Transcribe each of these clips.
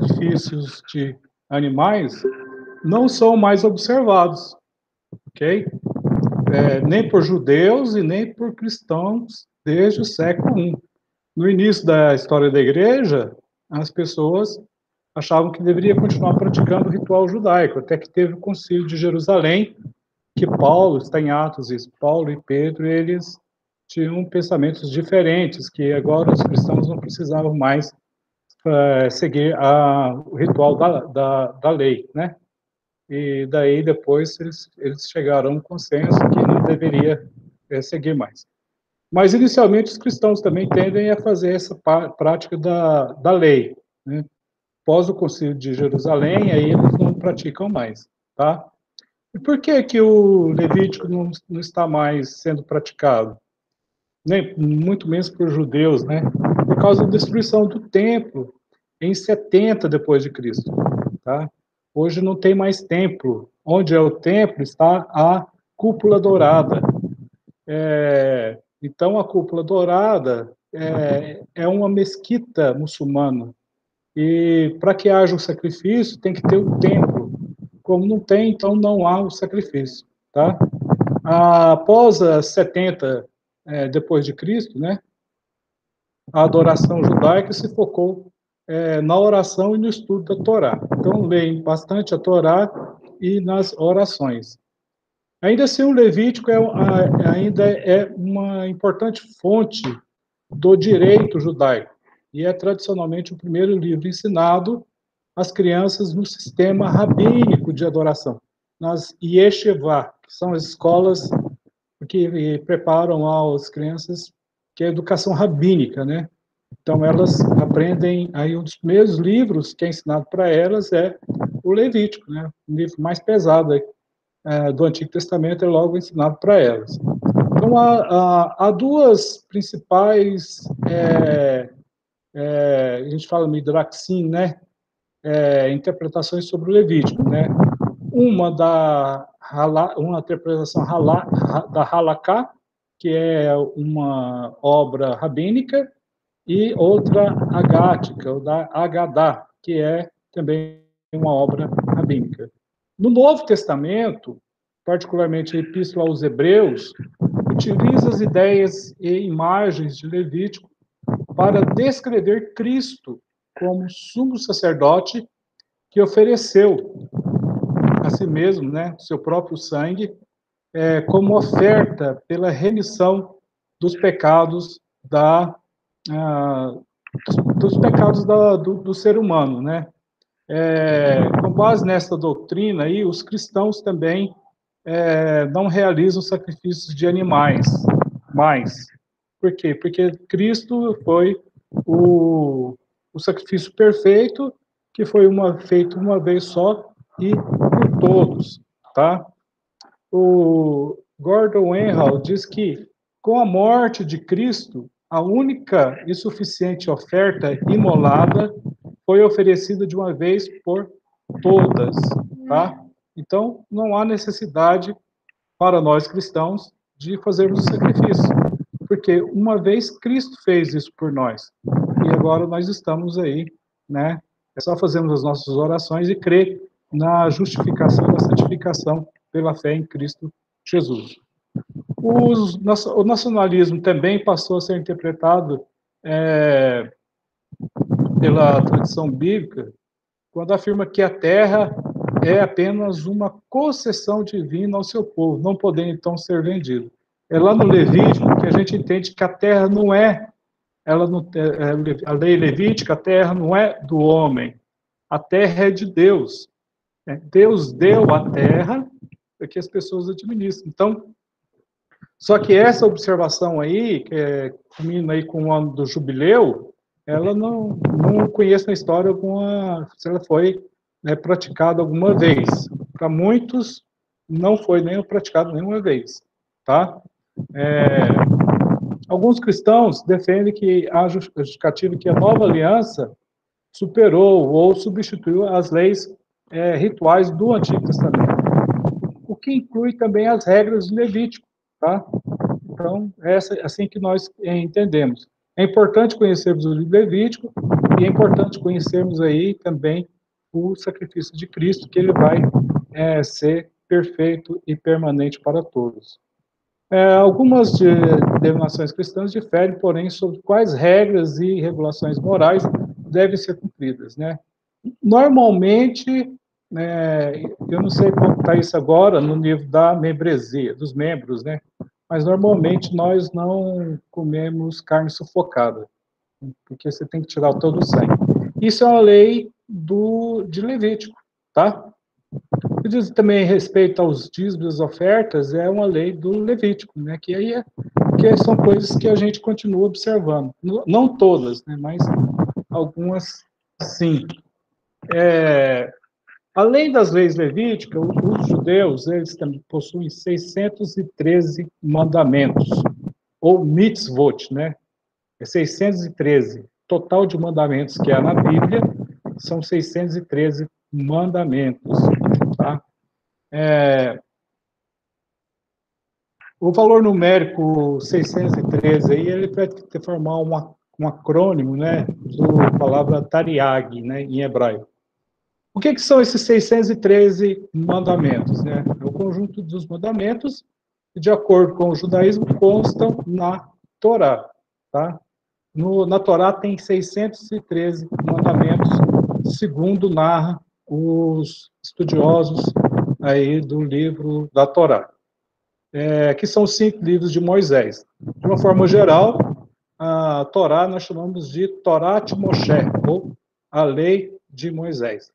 sacrifícios de animais não são mais observados, ok? Nem por judeus e nem por cristãos desde o século I. No início da história da igreja, as pessoas achavam que deveria continuar praticando o ritual judaico, até que teve o Concílio de Jerusalém, que Paulo, está em Atos isso, Paulo e Pedro, eles tinham pensamentos diferentes, que agora os cristãos não precisavam mais seguir o ritual da lei, né? E daí depois eles chegaram a um consenso que não deveria seguir mais. Mas inicialmente os cristãos também tendem a fazer essa prática da lei, né? Após o Concílio de Jerusalém, aí eles não praticam mais, tá? E por que que o Levítico não está mais sendo praticado? Nem, muito menos por judeus, né? Por causa da destruição do templo em 70 depois de Cristo, tá? Hoje não tem mais templo. Onde é o templo está a cúpula dourada. Então a cúpula dourada é uma mesquita muçulmana. E para que haja o sacrifício tem que ter o templo. Como não tem, então não há o sacrifício, tá? Após as 70 depois de Cristo, né, a adoração judaica se focou na oração e no estudo da Torá. Então, leem bastante a Torá e nas orações. Ainda assim, o Levítico ainda é uma importante fonte do direito judaico e é tradicionalmente o primeiro livro ensinado às crianças no sistema rabínico de adoração, nas yeshivá, que são as escolas que preparam as crianças, que é a educação rabínica, né? Então, elas aprendem, aí um dos primeiros livros que é ensinado para elas é o Levítico, né? O livro mais pesado do Antigo Testamento é logo ensinado para elas. Então, há duas principais, a gente fala midraxim, né? Interpretações sobre o Levítico, né? Uma interpretação da Halaká, que é uma obra rabínica, e outra agática, ou da Agadá, que é também uma obra rabínica. No Novo Testamento, particularmente a Epístola aos Hebreus, utiliza as ideias e imagens de Levítico para descrever Cristo como sumo sacerdote que ofereceu a si mesmo, né, seu próprio sangue, como oferta pela remissão dos pecados dos pecados do ser humano, né? Com base nessa doutrina aí, os cristãos também não realizam sacrifícios de animais mais. Por quê? Porque Cristo foi o sacrifício perfeito, que foi feito uma vez só e por todos, tá? O Gordon Wenhall diz que, com a morte de Cristo, a única e suficiente oferta imolada foi oferecida de uma vez por todas, tá? Então, não há necessidade para nós cristãos de fazermos o sacrifício, porque uma vez Cristo fez isso por nós, e agora nós estamos aí, né? É só fazermos as nossas orações e crer na justificação, na santificação pela fé em Cristo Jesus. O nacionalismo também passou a ser interpretado pela tradição bíblica quando afirma que a terra é apenas uma concessão divina ao seu povo, não podendo então ser vendida. É lá no Levítico que a gente entende que a terra não é, a lei levítica, a terra não é do homem, a terra é de Deus. Deus deu a terra para que as pessoas administrem. Então, só que essa observação aí, que combina aí com o ano do jubileu, ela não conheço na história se ela foi praticada alguma vez. Para muitos, não foi nem praticada nenhuma vez, tá? Alguns cristãos defendem que a justificativa que a nova aliança superou ou substituiu as leis rituais do Antigo Testamento, o que inclui também as regras de Levítico, tá? Então, é assim que nós entendemos. É importante conhecermos o livro Levítico e é importante conhecermos aí também o sacrifício de Cristo, que ele vai ser perfeito e permanente para todos. Algumas denominações cristãs diferem, porém, sobre quais regras e regulações morais devem ser cumpridas, né? Normalmente, eu não sei como está isso agora no nível da membresia, dos membros, né? Mas normalmente nós não comemos carne sufocada, porque você tem que tirar todo o sangue. Isso é uma lei de Levítico, tá? E diz também respeito aos dízimos e ofertas, é uma lei do Levítico, né? Que aí que são coisas que a gente continua observando. Não todas, né? Mas algumas sim. Além das leis levíticas, os judeus, eles também possuem 613 mandamentos, ou mitzvot, né? É 613. Total de mandamentos que há na Bíblia são 613 mandamentos, tá? O valor numérico 613 aí, ele vai formar um acrônimo, né, da palavra Tariag, né, em hebraico. O que são esses 613 mandamentos? Né? É o conjunto dos mandamentos que, de acordo com o judaísmo, constam na Torá. Tá? Na Torá tem 613 mandamentos, segundo narra os estudiosos aí do livro da Torá, que são os 5 livros de Moisés. De uma forma geral, a Torá nós chamamos de Torat Moshe, ou a lei de Moisés.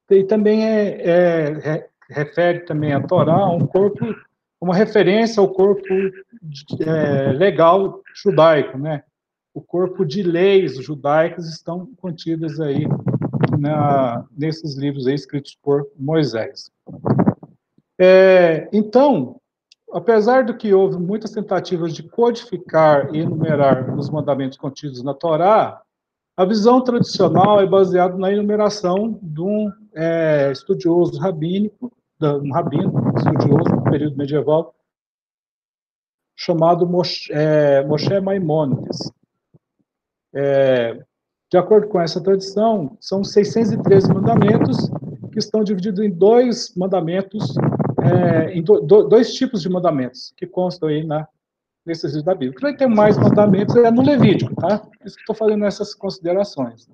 E também refere também a Torá a um corpo, uma referência ao corpo legal judaico, né? O corpo de leis judaicas estão contidas aí nesses livros aí escritos por Moisés. Então, apesar do que houve muitas tentativas de codificar e enumerar os mandamentos contidos na Torá, a visão tradicional é baseada na enumeração de um estudioso rabínico, um rabino estudioso do período medieval, chamado Moshe Maimônides. De acordo com essa tradição, são 613 mandamentos que estão divididos em dois mandamentos, em dois tipos de mandamentos que constam aí nesses livros da Bíblia. O que vai ter mais mandamentos é no Levítico, tá? Por isso que estou fazendo essas considerações.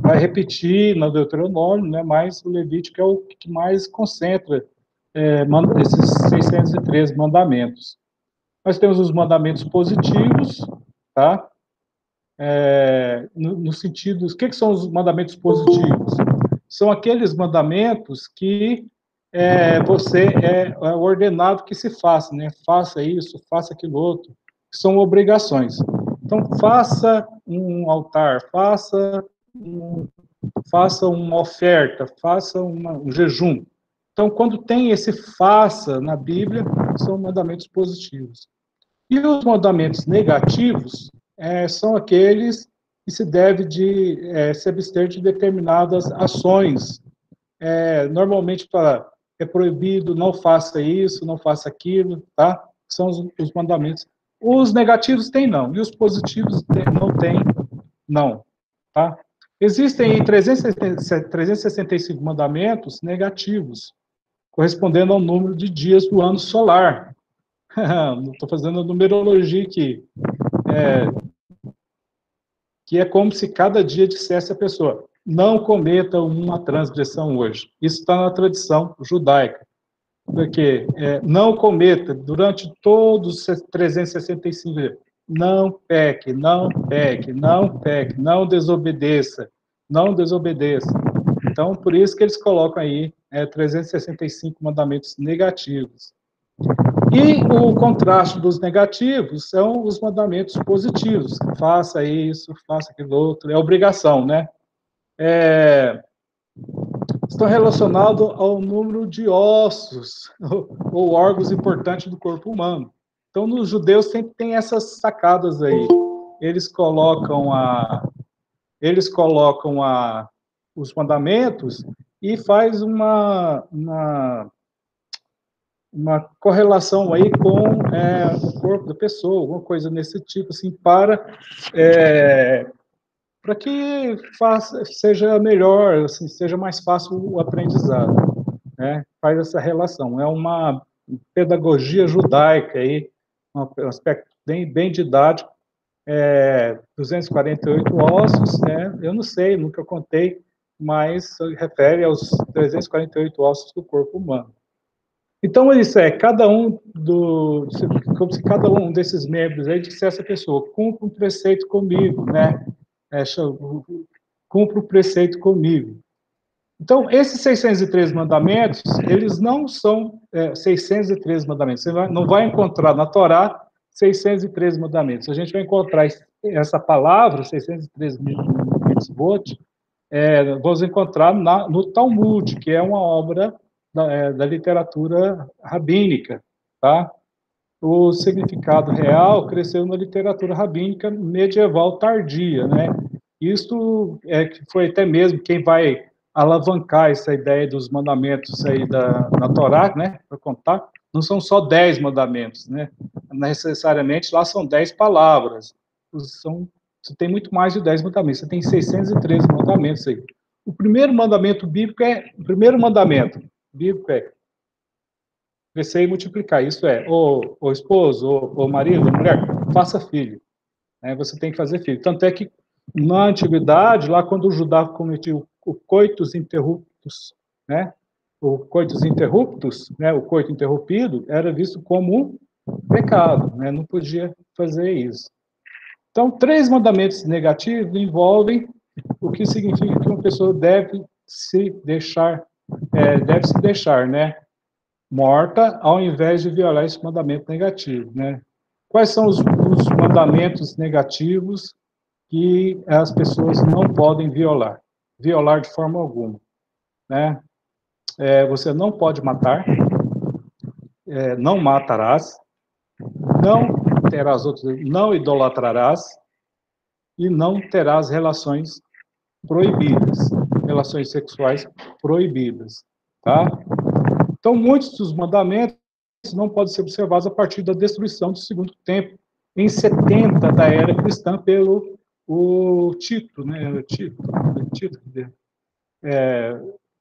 Vai repetir no Deuteronômio, né, mas o Levítico é o que mais concentra esses 613 mandamentos. Nós temos os mandamentos positivos, tá? No sentido, o que são os mandamentos positivos? São aqueles mandamentos que você é ordenado que se faça, né? Faça isso, faça aquilo outro, que são obrigações. Então, faça um altar, faça uma oferta, faça um jejum. Então, quando tem esse faça na Bíblia, são mandamentos positivos. E os mandamentos negativos são aqueles que se deve se abster de determinadas ações. Normalmente é proibido, não faça isso, não faça aquilo, tá? São os mandamentos. Os negativos tem não, e os positivos não tem não, tá? Existem 365 mandamentos negativos, correspondendo ao número de dias do ano solar. Estou fazendo a numerologia aqui. Que é como se cada dia dissesse a pessoa, não cometa uma transgressão hoje. Isso está na tradição judaica. Porque não cometa, durante todos os 365 dias, não peque, não peque, não peque, não desobedeça, não desobedeça. Então, por isso que eles colocam aí 365 mandamentos negativos. E o contraste dos negativos são os mandamentos positivos. Faça isso, faça aquilo outro. É obrigação, né? Estão relacionados ao número de ossos ou órgãos importantes do corpo humano. Então, nos judeus sempre tem essas sacadas aí. Eles colocam os mandamentos e faz uma correlação aí com o corpo da pessoa, alguma coisa nesse tipo, assim, para que seja melhor, assim, seja mais fácil o aprendizado, né? Faz essa relação. É uma pedagogia judaica aí, um aspecto bem didático. 248 ossos, né? Eu não sei, nunca contei, mas refere aos 348 ossos do corpo humano. Então, isso como se cada um desses membros aí dissesse a pessoa, cumpra um preceito comigo, né? Cumpra o preceito comigo. Então, esses 613 mandamentos, eles não são 613 mandamentos. Você não vai encontrar na Torá 613 mandamentos. A gente vai encontrar essa palavra, 613 mitzvot, vamos encontrar no Talmud, que é uma obra da literatura rabínica, tá? O significado real cresceu na literatura rabínica medieval tardia, né? Isso que foi até mesmo quem vai alavancar essa ideia dos mandamentos aí na Torá, né? Para contar, não são só 10 mandamentos, né? Necessariamente lá são 10 palavras. Você tem muito mais de 10 mandamentos, você tem 613 mandamentos aí. O primeiro mandamento bíblico é crescer e multiplicar. Isso é, o esposo, o marido, a mulher, faça filho. Né? Você tem que fazer filho. Tanto é que, na antiguidade, lá quando o Judá cometia o coitus interruptus, né? O coitus interruptus, né? O coito interrompido, era visto como um pecado, né? Não podia fazer isso. Então, 3 mandamentos negativos envolvem o que significa que uma pessoa deve se deixar, né? Morta, ao invés de violar esse mandamento negativo, né? Quais são os mandamentos negativos que as pessoas não podem violar? Violar de forma alguma, né? Você não pode matar, não matarás, não terás outros, não idolatrarás e não terás relações proibidas, relações sexuais proibidas, tá? Então, muitos dos mandamentos não podem ser observados a partir da destruição do segundo templo, em 70 da era cristã, pelo o Tito, né?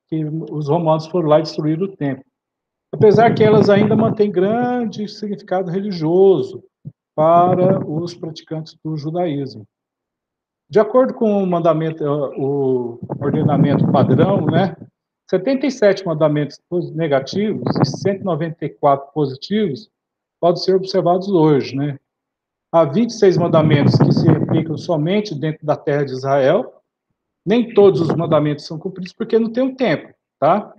Que os romanos foram lá destruir o templo. Apesar que elas ainda mantêm grande significado religioso para os praticantes do judaísmo. De acordo com o mandamento, o ordenamento padrão, né? 77 mandamentos negativos e 194 positivos podem ser observados hoje, né? Há 26 mandamentos que se aplicam somente dentro da terra de Israel. Nem todos os mandamentos são cumpridos porque não tem um tempo, tá?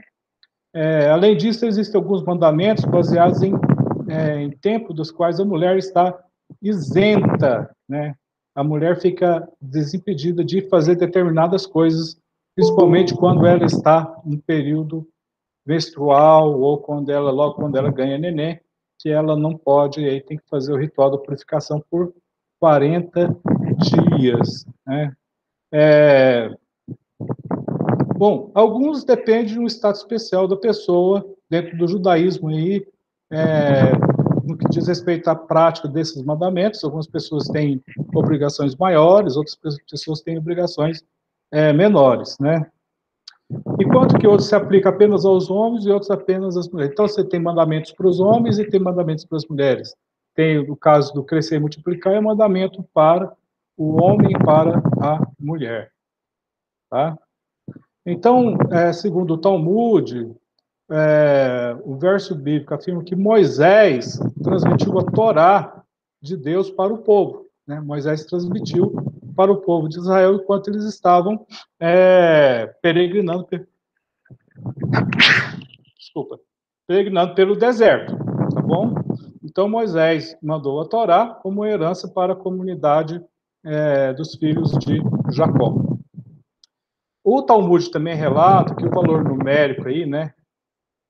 Além disso, existem alguns mandamentos baseados em tempo dos quais a mulher está isenta, né? A mulher fica desimpedida de fazer determinadas coisas, principalmente quando ela está em período menstrual ou logo quando ela ganha neném, que ela não pode, aí tem que fazer o ritual da purificação por 40 dias, né? Bom, alguns dependem de um estado especial da pessoa dentro do judaísmo aí, no que diz respeito à prática desses mandamentos. Algumas pessoas têm obrigações maiores, outras pessoas têm obrigações menores, né? Enquanto que outros se aplicam apenas aos homens e outros apenas às mulheres. Então, você tem mandamentos para os homens e tem mandamentos para as mulheres. Tem o caso do crescer e multiplicar, é mandamento para o homem e para a mulher, tá? Então, segundo o Talmud, o verso bíblico afirma que Moisés transmitiu a Torá de Deus para o povo, né? Moisés transmitiu para o povo de Israel enquanto eles estavam peregrinando pelo deserto, tá bom? Então Moisés mandou a Torá como herança para a comunidade dos filhos de Jacó. O Talmud também relata que o valor numérico aí, né,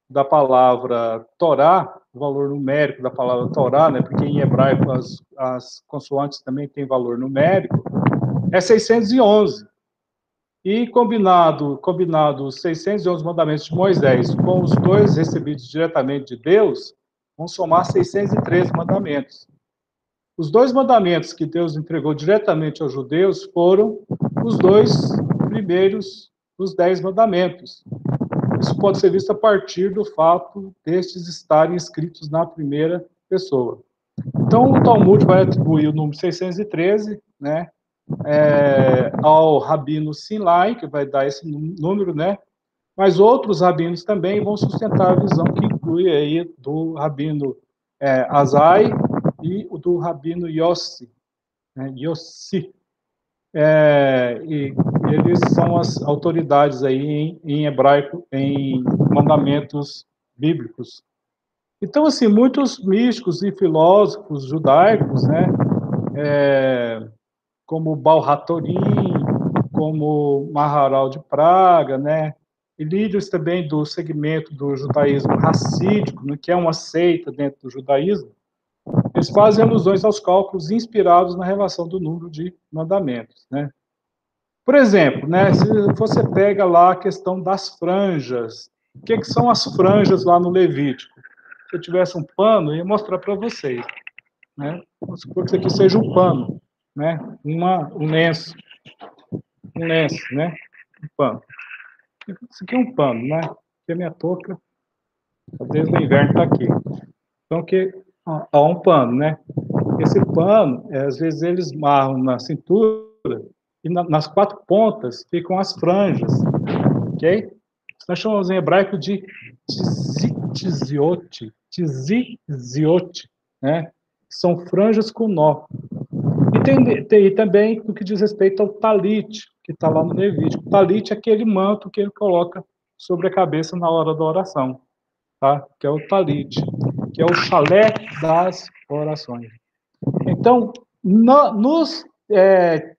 da palavra Torá, o valor numérico da palavra Torá, né, porque em hebraico as consoantes também têm valor numérico, é 611. E combinado os 611 mandamentos de Moisés com os dois recebidos diretamente de Deus, vão somar 613 mandamentos. Os dois mandamentos que Deus entregou diretamente aos judeus foram os dois primeiros dos 10 mandamentos. Isso pode ser visto a partir do fato destes estarem escritos na primeira pessoa. Então, o Talmud vai atribuir o número 613, né, ao rabino Sinlai, que vai dar esse número, né, mas outros rabinos também vão sustentar a visão que inclui aí do rabino Azai e o do rabino Yossi, né, Yossi. E eles são as autoridades aí em hebraico, em mandamentos bíblicos. Então, assim, muitos místicos e filósofos judaicos, né, como Baal HaTurim, como Maharal de Praga, né, e líderes também do segmento do judaísmo racídico, né, que é uma seita dentro do judaísmo, eles fazem alusões aos cálculos inspirados na relação do número de mandamentos, né. Por exemplo, né, se você pega lá a questão das franjas, o que são as franjas lá no Levítico? Se eu tivesse um pano, eu ia mostrar para vocês, né? Vamos supor que isso aqui seja um pano, né? Um lenço, né? Um pano. Isso aqui é um pano, né? Aqui a minha touca, desde o inverno está aqui. Então, há um pano, né? Esse pano, às vezes eles marram na cintura e nas quatro pontas ficam as franjas, ok? Isso nós chamamos em hebraico de tiziote, né? São franjas com nó. E também o que diz respeito ao talit, que está lá no Levítico. O talit é aquele manto que ele coloca sobre a cabeça na hora da oração, tá? Que é o talit, que é o chalé das orações. Então,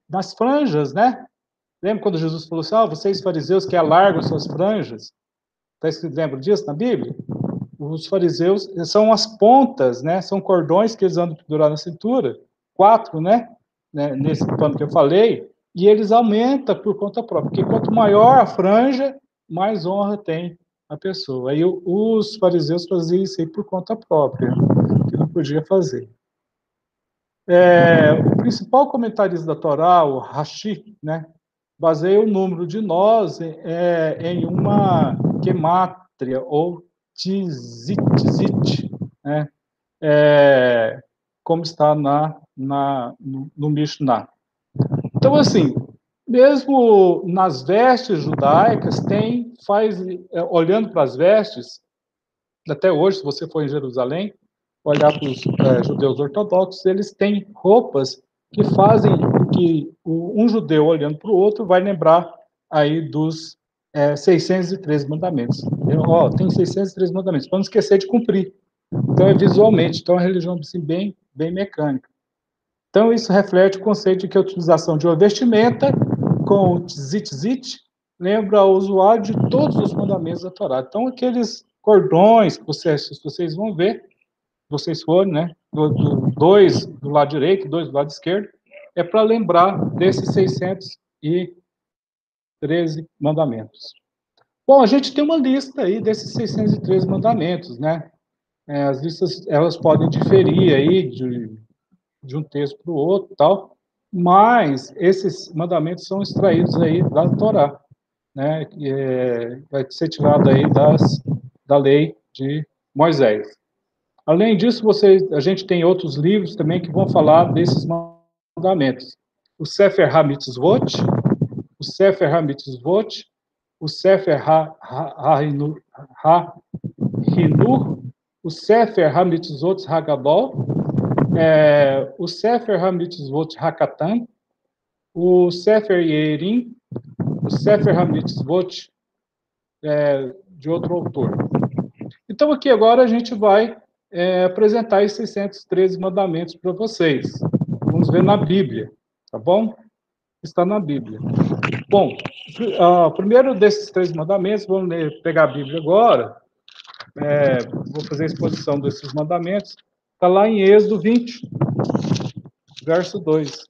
nas franjas, né? Lembra quando Jesus falou assim, vocês fariseus que alargam suas franjas? Está escrito, lembra disso na Bíblia? Os fariseus são as pontas, né? São cordões que eles andam pendurados na cintura, 4, né? Nesse pano que eu falei, e eles aumentam por conta própria, porque quanto maior a franja, mais honra tem a pessoa. Aí os fariseus faziam isso aí por conta própria, que não podia fazer. O principal comentarista da Torá, o Rashi, né, baseia o número de nós em uma gemátria, ou tzit, né, como está no Mishnah. Então, assim, mesmo nas vestes judaicas, olhando para as vestes, até hoje, se você for em Jerusalém, olhar para os judeus ortodoxos, eles têm roupas que fazem que um judeu olhando para o outro vai lembrar aí dos 613 mandamentos. Tem 613 mandamentos, para não esquecer de cumprir. Então, é visualmente. Então, é uma religião assim, bem mecânica. Então, isso reflete o conceito de que a utilização de uma vestimenta com o tzit lembra ao usuário de todos os mandamentos da Torá. Então, aqueles cordões que vocês vão ver, vocês forem, né? Dois do lado direito, 2 do lado esquerdo, é para lembrar desses 613 mandamentos. Bom, a gente tem uma lista aí desses 613 mandamentos, né? As listas, elas podem diferir aí de um texto para o outro, tal, mas esses mandamentos são extraídos aí da Torá, né? Vai ser tirado aí da lei de Moisés. Além disso, a gente tem outros livros também que vão falar desses mandamentos. O Sefer HaMitzvot, o Sefer HaMitzvot, o Sefer HaHinur, o Sefer HaMitzvot HaGadol, o Sefer HaMitzvot HaKatan, o Sefer Yerim, o Sefer HaMitzvot de outro autor. Então, aqui agora a gente vai apresentar esses 613 mandamentos para vocês. Vamos ver na Bíblia, tá bom? Está na Bíblia. Bom, o primeiro desses 3 mandamentos, vamos pegar a Bíblia agora, vou fazer a exposição desses mandamentos, está lá em Êxodo 20, verso 2.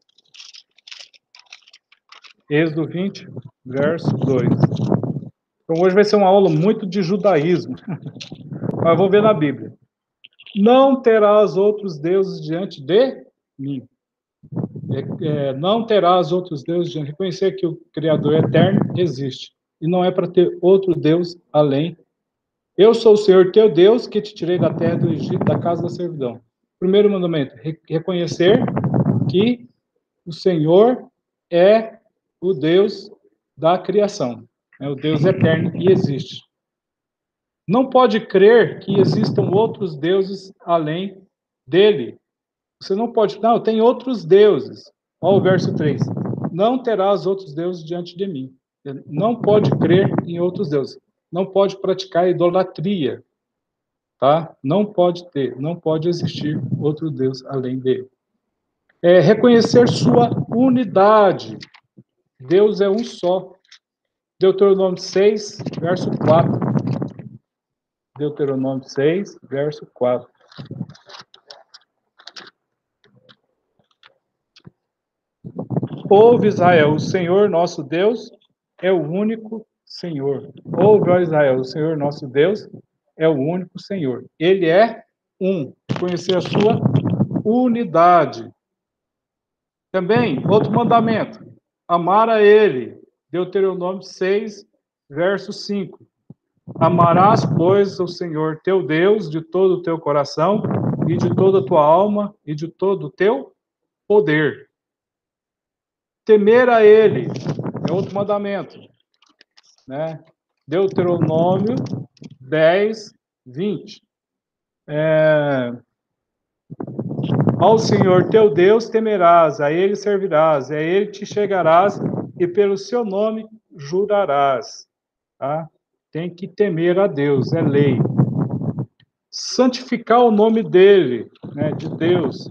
Êxodo 20, verso 2. Então hoje vai ser uma aula muito de judaísmo, mas vou ver na Bíblia. Não terás outros deuses diante de mim. Não terás outros deuses diante. Reconhecer que o Criador eterno existe. E não é para ter outro Deus além. Eu sou o Senhor teu Deus, que te tirei da terra do Egito, da casa da servidão. Primeiro mandamento, reconhecer que o Senhor é o Deus da criação. É o Deus eterno e existe. Não pode crer que existam outros deuses além dele. Você não pode, não, tem outros deuses. Olha o verso 3. Não terás outros deuses diante de mim. Não pode crer em outros deuses. Não pode praticar idolatria. Tá? Não pode ter, não pode existir outro Deus além dele. Reconhecer sua unidade. Deus é um só. Deuteronômio 6, verso 4. Deuteronômio 6, verso 4. Ouve, Israel, o Senhor nosso Deus é o único Senhor. Ouve, ó Israel, o Senhor nosso Deus é o único Senhor. Ele é um. Conhecer a sua unidade. Também, outro mandamento, amar a ele. Deuteronômio 6, verso 5. Amarás, pois, o Senhor teu Deus de todo o teu coração e de toda a tua alma e de todo o teu poder. Temer a ele é outro mandamento, né? Deuteronômio 10, 20. Ao Senhor teu Deus temerás, a ele servirás, a ele te chegarás e pelo seu nome jurarás. Tá? Tem que temer a Deus, é lei. Santificar o nome dele, né, de Deus.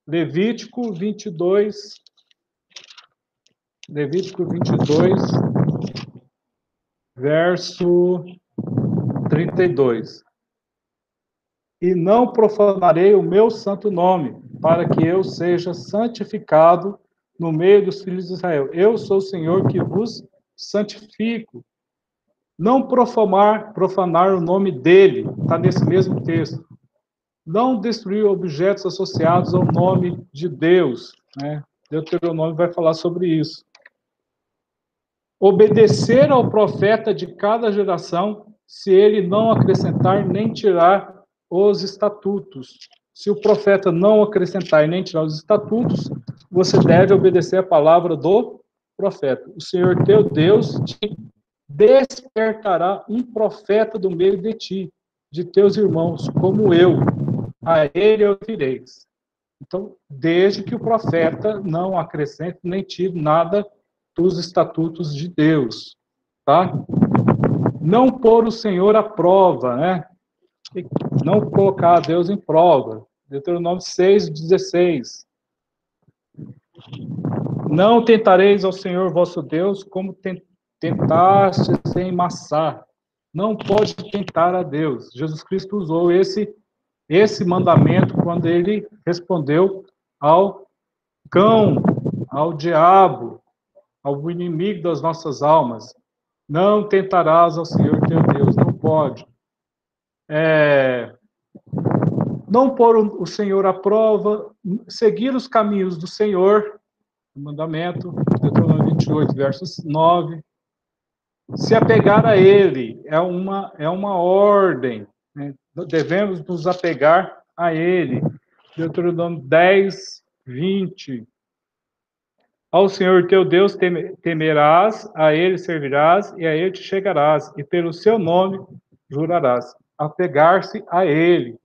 Levítico 22, verso 32. E não profanarei o meu santo nome, para que eu seja santificado no meio dos filhos de Israel. Eu sou o Senhor que vos santifico. Não profanar o nome dele, está nesse mesmo texto. Não destruir objetos associados ao nome de Deus, né? Deuteronômio vai falar sobre isso. Obedecer ao profeta de cada geração, se ele não acrescentar nem tirar os estatutos. Se o profeta não acrescentar e nem tirar os estatutos, você deve obedecer a palavra do profeta. O Senhor teu Deus te despertará um profeta do meio de ti, de teus irmãos, como eu. A ele ouvireis. Então, desde que o profeta não acrescente nem tire nada dos estatutos de Deus, tá? Não pôr o Senhor à prova, né? Não colocar a Deus em prova. Deuteronômio 6:16. Não tentareis ao Senhor vosso Deus como tentastes em Massá. Não pode tentar a Deus. Jesus Cristo usou esse mandamento quando ele respondeu ao cão, ao diabo, ao inimigo das nossas almas. Não tentarás ao Senhor teu Deus, não pode. Não pôr o Senhor à prova, seguir os caminhos do Senhor, o mandamento, Deuteronômio 28, versos 9. Se apegar a ele, é uma ordem, né? Devemos nos apegar a ele. Deuteronômio 10, 20. Ao Senhor teu Deus temerás, a ele servirás e a ele te chegarás, e pelo seu nome jurarás. Apegar-se a ele.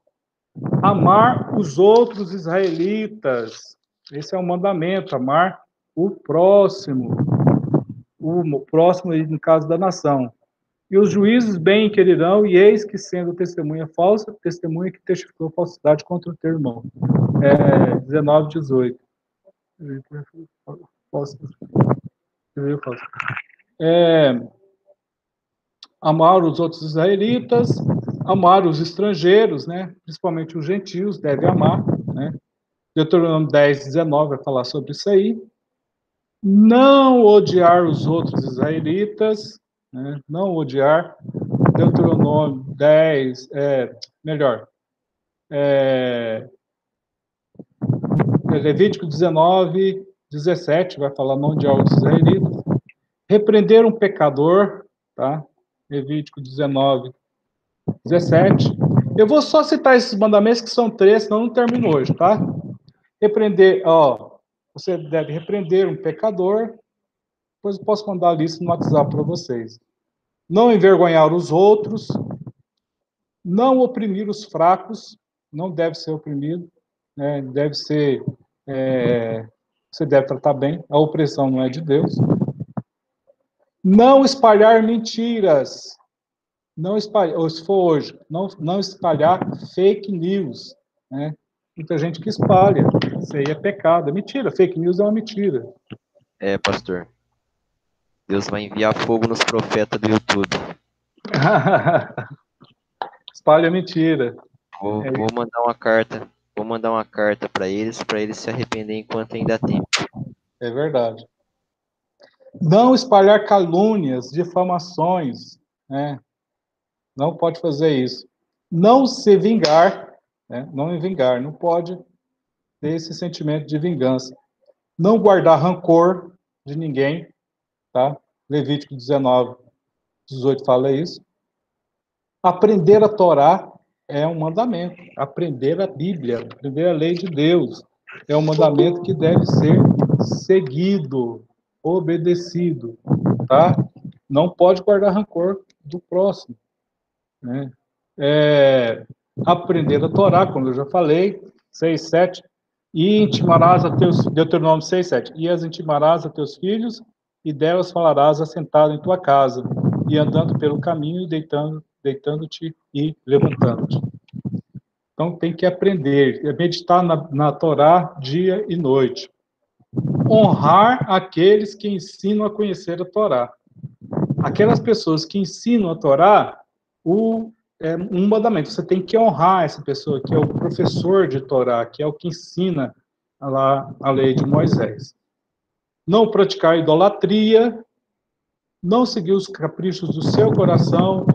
Amar os outros israelitas. Esse é o mandamento, amar o próximo. O próximo, no caso da nação. E os juízes bem inquirirão, e eis que, sendo testemunha falsa, testemunha que testificou falsidade contra o teu irmão. 19, 18. Amar os outros israelitas, amar os estrangeiros, né? Principalmente os gentios, deve amar, né? Deuteronômio 10, 19 vai falar sobre isso aí. Não odiar os outros israelitas, né? Não odiar. Deuteronômio 10, melhor, Levítico 19, 17, vai falar não odiar os israelitas. Repreender um pecador, tá? Levítico 19, 17. Eu vou só citar esses mandamentos que são 3, senão não termino hoje, tá? Repreender, você deve repreender um pecador. Depois eu posso mandar a lista no WhatsApp para vocês. Não envergonhar os outros, não oprimir os fracos, não deve ser oprimido, né? Deve ser, você deve tratar bem, a opressão não é de Deus. Não espalhar mentiras, não espalhar, ou se for hoje, não espalhar fake news, né? Muita gente que espalha, isso aí é pecado, é mentira, fake news é uma mentira. Pastor. Deus vai enviar fogo nos profetas do YouTube. Espalha mentira. Vou mandar uma carta para eles se arrependerem enquanto ainda há tempo. É verdade. Não espalhar calúnias, difamações, né? Não pode fazer isso. Não se vingar, né? Não vingar, não pode ter esse sentimento de vingança. Não guardar rancor de ninguém, tá? Levítico 19, 18 fala isso. Aprender a Torá é um mandamento. Aprender a Bíblia, aprender a lei de Deus é um mandamento que deve ser seguido, obedecido, tá? Não pode guardar rancor do próximo, né? Aprender a Torá, como eu já falei, 6, 7, e intimarás a teus, Deuteronômio 6, 7, e as intimarás a teus filhos, e delas falarás assentado em tua casa, e andando pelo caminho, deitando-te e levantando-te. Então tem que aprender, meditar na Torá dia e noite. Honrar aqueles que ensinam a conhecer a Torá. Aquelas pessoas que ensinam a Torá, é um mandamento. Você tem que honrar essa pessoa, que é o professor de Torá, que é o que ensina lá a lei de Moisés. Não praticar idolatria, não seguir os caprichos do seu coração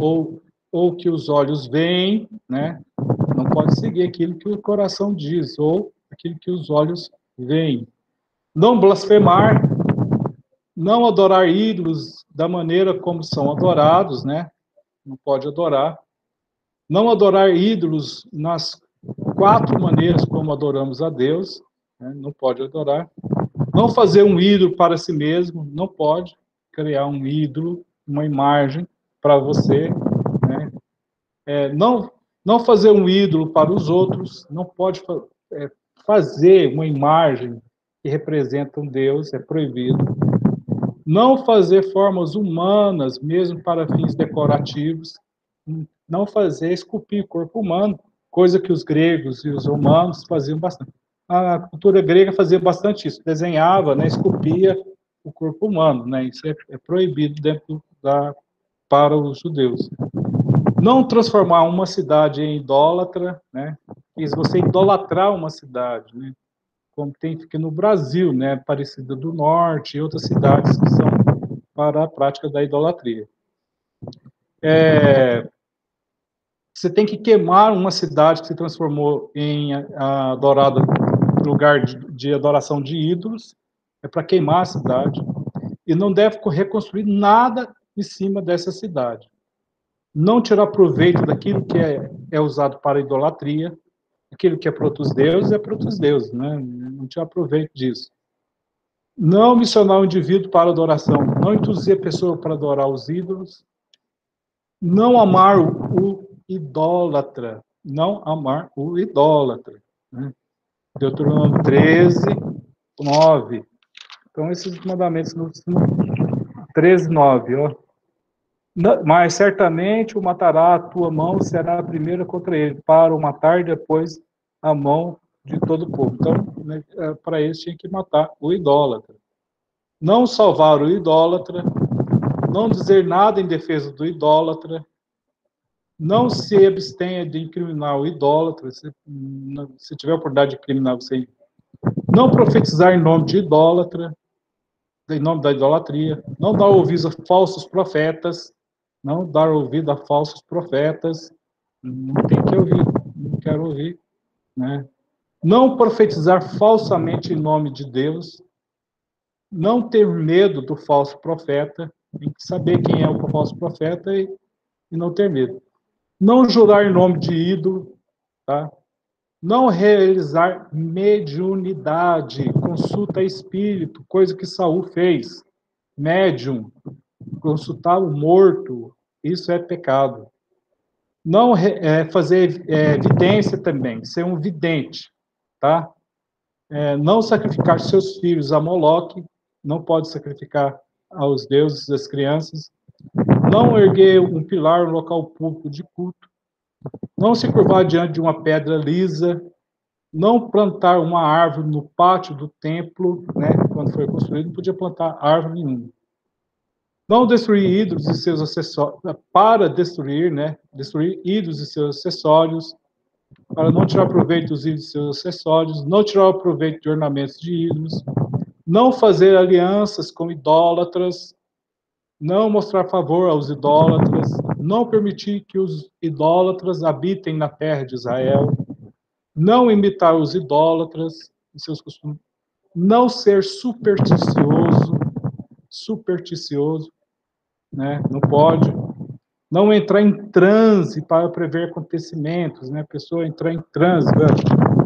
ou que os olhos veem, né? Não pode seguir aquilo que o coração diz ou aquilo que os olhos veem. Não blasfemar, não adorar ídolos da maneira como são adorados, né? Não pode adorar. Não adorar ídolos nas 4 maneiras como adoramos a Deus, né? Não pode adorar. Não fazer um ídolo para si mesmo, não pode criar um ídolo, uma imagem para você, né? Não fazer um ídolo para os outros, não pode fazer uma imagem que representa um Deus, é proibido. Não fazer formas humanas, mesmo para fins decorativos. Não fazer esculpir corpo humano, coisa que os gregos e os romanos faziam bastante. A cultura grega fazia bastante isso, desenhava, né, esculpia o corpo humano, né? Isso é proibido para os judeus. Não transformar uma cidade em idólatra, né? E se você idolatrar uma cidade, né? Como tem aqui no Brasil, né? Aparecida do Norte e outras cidades que são para a prática da idolatria. Você tem que queimar uma cidade que se transformou em adorada, lugar de adoração de ídolos, é para queimar a cidade, e não deve reconstruir nada em cima dessa cidade. Não tirar proveito daquilo que é usado para idolatria, aquilo que é para outros deuses, né? Não tirar proveito disso. Não missionar o indivíduo para adoração, não introduzir a pessoa para adorar os ídolos, não amar o idólatra, não amar o idólatra, né? Deuteronômio 13, 9. Então, esses mandamentos no 13, 9, ó. Mas certamente o matará, a tua mão será a primeira contra ele, para o matar depois a mão de todo o povo. Então, né, para isso tinha que matar o idólatra. Não salvar o idólatra, não dizer nada em defesa do idólatra, não se abstenha de incriminar o idólatra, se tiver a oportunidade de incriminar você, não profetizar em nome de idólatra, em nome da idolatria, não dar ouvido a falsos profetas, não dar ouvido a falsos profetas, não tem que ouvir, não quero ouvir, né? Não profetizar falsamente em nome de Deus, não ter medo do falso profeta, tem que saber quem é o falso profeta e não ter medo. Não jurar em nome de ídolo, tá? Não realizar mediunidade, consulta espírito, coisa que Saul fez. Médium, consultar o morto, isso é pecado. Não fazer vidência também, ser um vidente, tá? Não sacrificar seus filhos a Moloque, não pode sacrificar aos deuses das crianças. Não erguer um pilar no local público de culto. Não se curvar diante de uma pedra lisa. Não plantar uma árvore no pátio do templo, né? Quando foi construído, não podia plantar árvore nenhuma. Não destruir ídolos e seus acessórios, para destruir, né? Destruir ídolos e seus acessórios, para não tirar proveito dos ídolos e seus acessórios, não tirar o proveito de ornamentos de ídolos, não fazer alianças com idólatras, não mostrar favor aos idólatras, não permitir que os idólatras habitem na terra de Israel, não imitar os idólatras e seus costumes, não ser supersticioso, né? Não pode. Não entrar em transe para prever acontecimentos, né? A pessoa entrar em transe.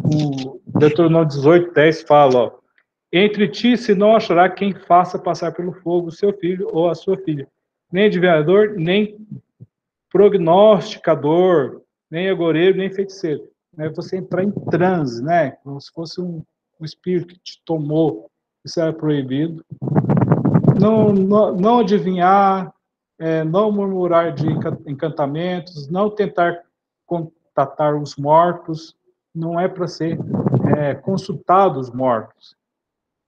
O Deuteronômio 18:10 fala, ó, entre ti se não achará quem faça passar pelo fogo o seu filho ou a sua filha, nem adivinhador, nem prognosticador, nem agoreiro, nem feiticeiro. Né? Você entrar em transe, né? Como se fosse um espírito que te tomou. Isso era proibido. Não adivinhar, não murmurar de encantamentos, não tentar contatar os mortos, não é para ser consultado os mortos.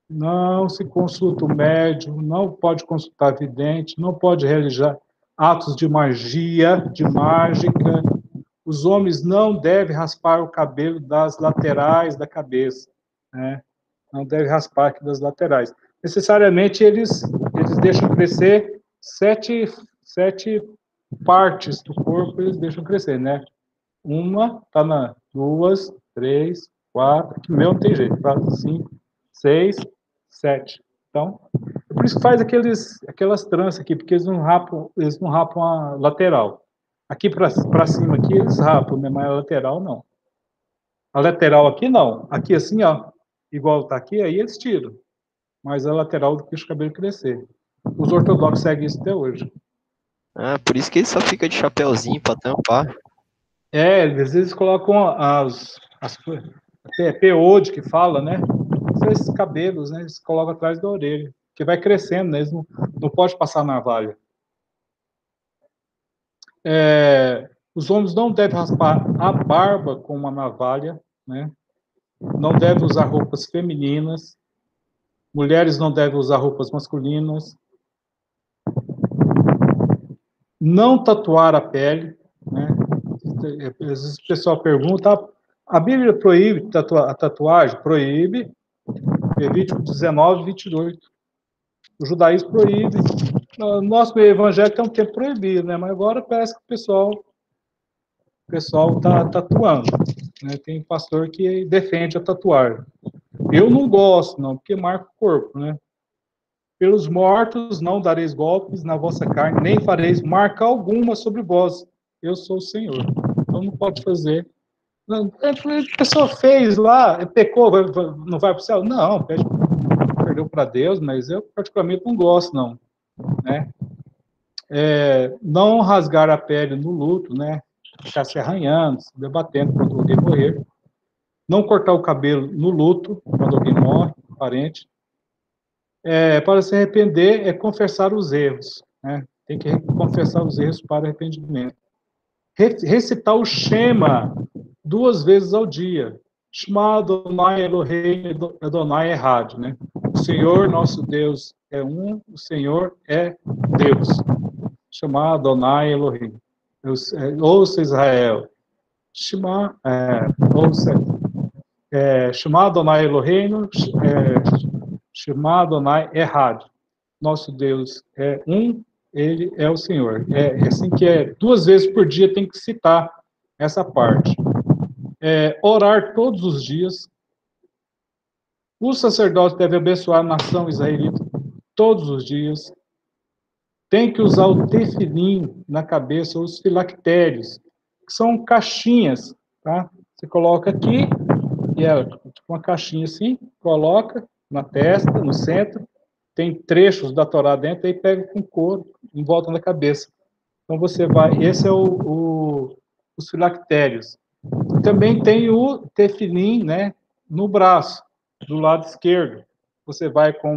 Não se consulta o médium, não pode consultar vidente, não pode realizar atos de magia, de mágica. Os homens não devem raspar o cabelo das laterais da cabeça, né? Não devem raspar aqui das laterais. Necessariamente eles deixam crescer sete partes do corpo, eles deixam crescer, né? Uma tá na duas, três, quatro, que meu não tem jeito, 4, 5, 6, 7. Então, é por isso que faz aquelas tranças aqui, porque eles não rapam a lateral. Aqui para cima aqui eles rapam, né? Mas a lateral não. A lateral aqui não. Aqui assim, ó, igual tá aqui, aí eles tiram. Mas a lateral deixa o cabelo crescer. Os ortodoxos seguem isso até hoje. Ah, por isso que ele só fica de chapéuzinho pra tampar. Às vezes eles colocam as peode que fala, né? São esses cabelos, né? Eles colocam atrás da orelha, que vai crescendo, né? Eles não pode passar navalha. Os homens não devem raspar a barba com uma navalha, né? Não devem usar roupas femininas. Mulheres não devem usar roupas masculinas. Não tatuar a pele, né? Às vezes o pessoal pergunta, a Bíblia proíbe a tatuagem? Proíbe. Levítico 19, 28. O judaísmo proíbe. O nosso meio evangélico tem um tempo proibido, né? Mas agora parece que o pessoal está tatuando. Né? Tem pastor que defende a tatuagem. Eu não gosto, não, porque marca o corpo, né? Pelos mortos não dareis golpes na vossa carne, nem fareis marca alguma sobre vós. Eu sou o Senhor. Então não pode fazer. A pessoa fez lá, pecou, não vai para o céu? Não, perdeu para Deus, mas eu particularmente não gosto, não. Né? Não rasgar a pele no luto, né? Ficar se arranhando, se debatendo quando alguém morrer. Não cortar o cabelo no luto, quando alguém morre, parente. Para se arrepender é confessar os erros. Né? Tem que confessar os erros para arrependimento. Recitar o Shema 2 vezes ao dia. Shema Adonai Elohim Adonai Errad, né? O Senhor, nosso Deus, é um, o Senhor é Deus. Shema Adonai Elohim. Ouça Israel. Shema, Shema Adonai Elohim, Shema Adonai Errad. nosso Deus é um, ele é o Senhor. É assim que é, 2 vezes por dia tem que citar essa parte. Orar todos os dias. O sacerdote deve abençoar a nação israelita todos os dias. Tem que usar o tefilim na cabeça, os filactérios, que são caixinhas, tá? Você coloca aqui, e é uma caixinha assim, coloca na testa, no centro, tem trechos da Torá dentro, aí pega com couro em volta da cabeça. Então você vai, esse é os filactérios. Também tem o tefilim, né, no braço, do lado esquerdo. Você vai com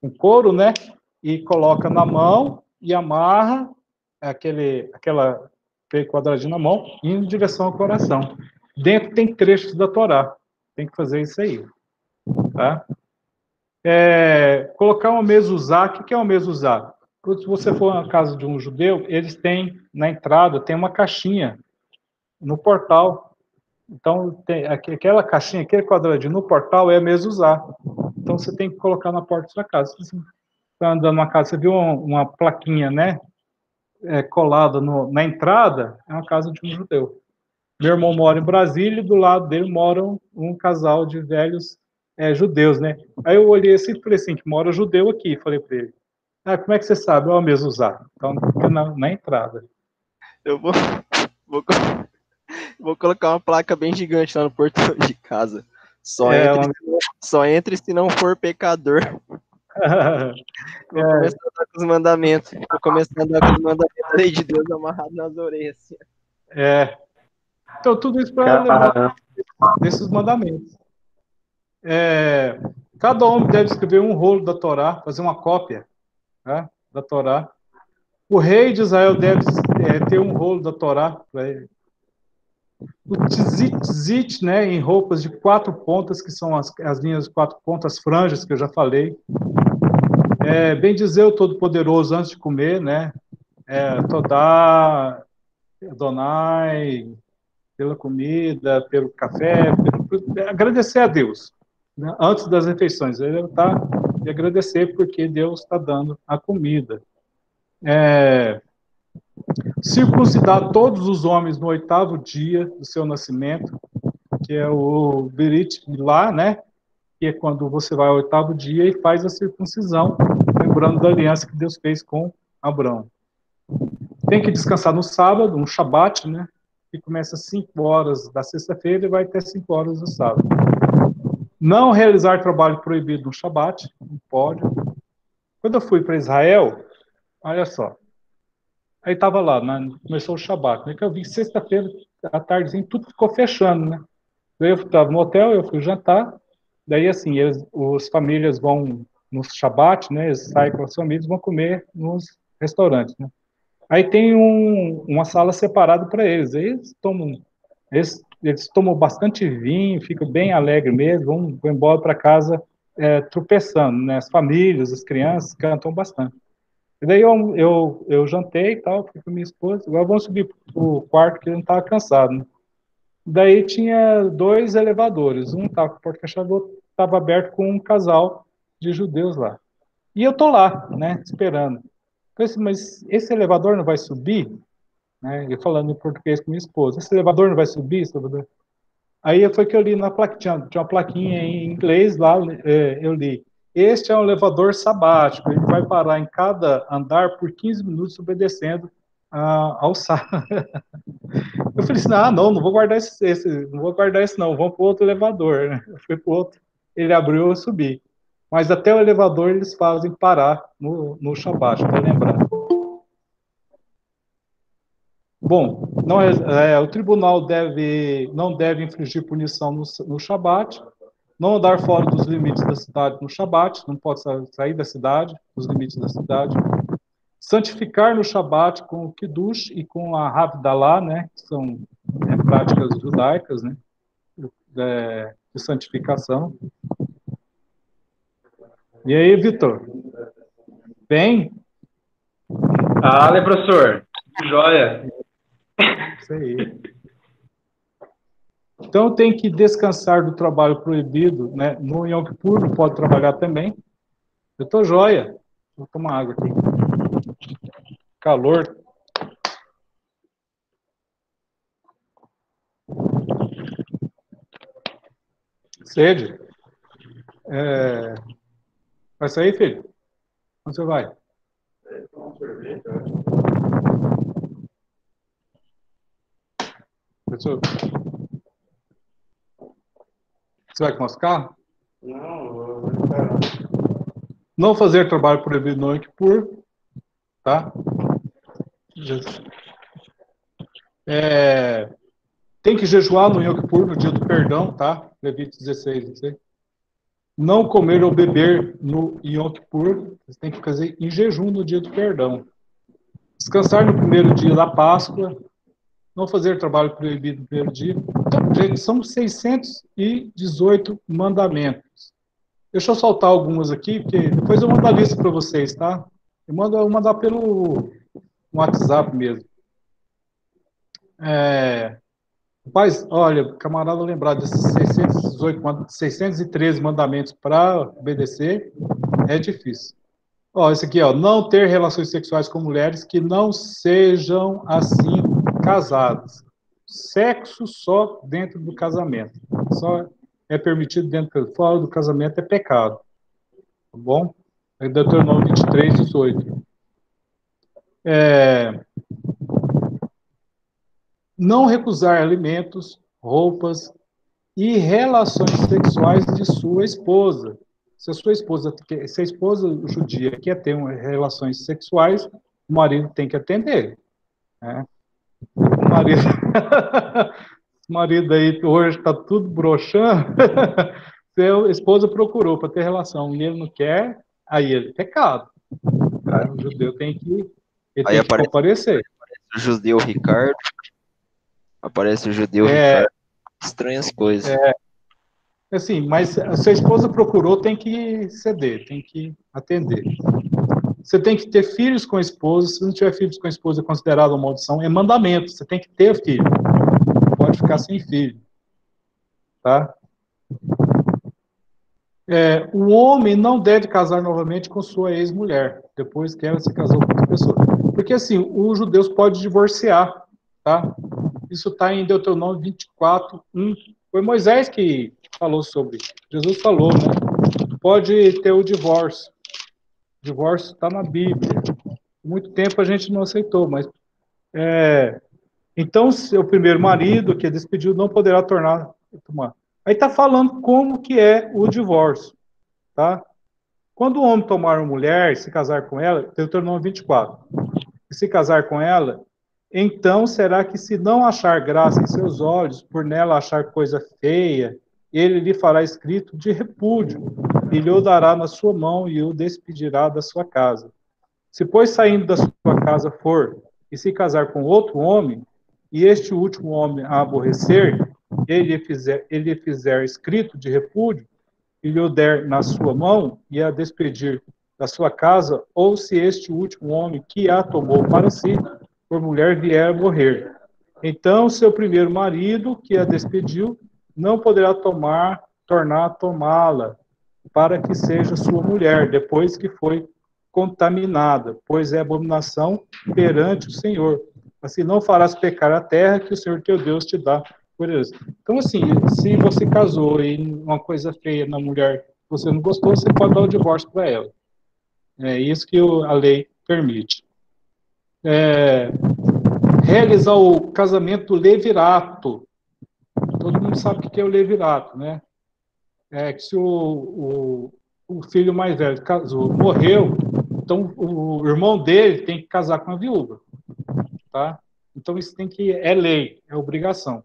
um couro, né, e coloca na mão e amarra aquela quadradinho na mão indo em direção ao coração. Dentro tem trechos da Torá. Tem que fazer isso aí, tá? Colocar uma mezuzá. O que é uma mezuzá? Se você for na casa de um judeu, eles têm, na entrada, tem uma caixinha no portal. Então, tem aquela caixinha, aquele quadradinho no portal é a mezuzá. Então, você tem que colocar na porta da sua casa. Se você está andando na casa, você viu uma plaquinha, né? Colada na entrada, é uma casa de um judeu. Meu irmão mora em Brasília e do lado dele mora um casal de velhos judeus, né? Aí eu olhei assim e falei assim, que mora judeu aqui, falei para ele. Como é que você sabe? É o mesmo usar. Então, fica na entrada. Eu vou colocar uma placa bem gigante lá no portão de casa. Só entre se não for pecador. Vou começar a dar com os mandamentos. Vou começar a dar com os mandamentos da lei de Deus amarrado nas orelhas. Assim. Então, tudo isso para lembrar desses mandamentos. Cada homem deve escrever um rolo da Torá, fazer uma cópia, né, da Torá. O rei de Israel deve ter um rolo da Torá. O tzit, né, em roupas de 4 pontas, que são as linhas de 4 pontas, franjas, que eu já falei. Bem dizer o Todo-Poderoso antes de comer, né? Todá, Adonai, pela comida, pelo café, agradecer a Deus, né, antes das refeições. Ele está de agradecer porque Deus está dando a comida. Circuncidar todos os homens no 8º dia do seu nascimento, que é o Berit Milá, né? Que é quando você vai ao 8º dia e faz a circuncisão, lembrando da aliança que Deus fez com Abraão. Tem que descansar no sábado, um Shabat, né? Que começa às 5 horas da sexta-feira e vai até 5 horas do sábado. Não realizar trabalho proibido no Shabat, não pode. Quando eu fui para Israel, olha só, aí estava lá, né, começou o Shabat, né, que eu vi sexta-feira, à tardezinha, tudo ficou fechando, né? Eu estava no hotel, eu fui jantar, daí assim, as famílias vão no Shabat, né, eles saem com as famílias, vão comer nos restaurantes, né? Aí tem uma sala separada para eles. Eles tomam bastante vinho, ficam bem alegres mesmo, vão embora para casa tropeçando, né? As famílias, as crianças cantam bastante. E daí eu jantei e tal, fui com minha esposa. Agora vamos subir para o quarto que eu não estava cansado, né? Daí tinha 2 elevadores. Um estava com a porta fechada, o outro estava aberto com um casal de judeus lá. E eu tô lá, né, esperando. Mas esse elevador não vai subir? Né? Eu falando em português com minha esposa. Esse elevador não vai subir? Aí foi que eu li na plaquinha, tinha uma plaquinha em inglês lá, eu li. Este é um elevador sabático, ele vai parar em cada andar por 15 minutos obedecendo ao sábado. Eu falei assim, não vou guardar não vou guardar esse não, vamos para o outro elevador, né? Eu fui para o outro, ele abriu, eu subi. Mas até o elevador eles fazem parar no Shabat, para lembrar. Bom, o tribunal não deve infligir punição no Shabat, não andar fora dos limites da cidade no Shabat, não pode sair da cidade, dos limites da cidade. Santificar no Shabat com o Kiddush e com a Havdalah, né, que são práticas judaicas, né, de santificação. E aí, Vitor? Bem? Professor. Que joia. Isso aí. Então, tem que descansar do trabalho proibido, né? No Yom Kippur, não pode trabalhar também. Eu tô joia. Vou tomar água aqui. Calor. Sede. Vai sair, filho? Onde você vai? Você vai com os carros? Não, eu vou esperar. Não fazer trabalho proibido no Yom Kippur, tá? Tem que jejuar no Yom Kippur, no dia do perdão, tá? Levítico 16, não sei. Não comer ou beber no Yom Kippur, você tem que fazer em jejum no dia do perdão. Descansar no primeiro dia da Páscoa, não fazer trabalho proibido no primeiro dia. Então, gente, são 618 mandamentos. Deixa eu soltar algumas aqui, porque depois eu mando a lista para vocês, tá? Eu vou mandar pelo WhatsApp mesmo. Rapaz, olha, camarada lembrar desses 613 mandamentos para obedecer é difícil. Ó, esse aqui, ó, não ter relações sexuais com mulheres que não sejam assim casadas. Sexo só dentro do casamento. Só é permitido fora do casamento é pecado. Tá bom? É Deuteronômio 23, 18. Não recusar alimentos, roupas e relações sexuais de sua esposa. Se a esposa judia quer ter relações sexuais, o marido tem que atender. Né? O marido aí hoje está tudo broxando. Se a esposa procurou para ter relação e ele não quer, aí é pecado. Tá? O judeu tem que comparecer. Aparece o judeu Ricardo. Aparece o judeu Ricardo. Estranhas coisas. Assim, mas se a esposa procurou, tem que ceder, tem que atender. Você tem que ter filhos com a esposa. Se não tiver filhos com a esposa, é considerado uma maldição. É mandamento, você tem que ter filho. Não pode ficar sem filho. Tá? O homem não deve casar novamente com sua ex-mulher, depois que ela se casou com outra pessoa. Porque, assim, os judeus podem divorciar, tá? Isso está em Deuteronômio 24, 1. Foi Moisés que falou sobre. Jesus falou, né? Pode ter o divórcio. O divórcio está na Bíblia. Muito tempo a gente não aceitou, mas... Então, seu primeiro marido, que é despedido, não poderá tomar. Aí está falando como que é o divórcio, tá? Quando o homem tomar uma mulher, se casar com ela, Deuteronômio 24, se casar com ela, então será que se não achar graça em seus olhos, por nela achar coisa feia, ele lhe fará escrito de repúdio, e lhe o dará na sua mão e o despedirá da sua casa. Se, pois, saindo da sua casa for e se casar com outro homem, e este último homem a aborrecer, ele lhe fizer escrito de repúdio, e lhe o der na sua mão, e a despedir da sua casa, ou se este último homem que a tomou para si, por mulher, vier a morrer. Então, seu primeiro marido, que a despediu, não poderá tornar a tomá-la, para que seja sua mulher, depois que foi contaminada, pois é abominação perante o Senhor. Assim não farás pecar a terra que o Senhor teu Deus te dá por eles. Então, assim, se você casou e uma coisa feia na mulher que você não gostou, você pode dar o divórcio para ela. É isso que a lei permite. Realizar o casamento levirato. Todo mundo sabe o que é o levirato, né? Que se o filho mais velho casou, morreu, então o irmão dele tem que casar com a viúva, tá? Então isso é lei, é obrigação.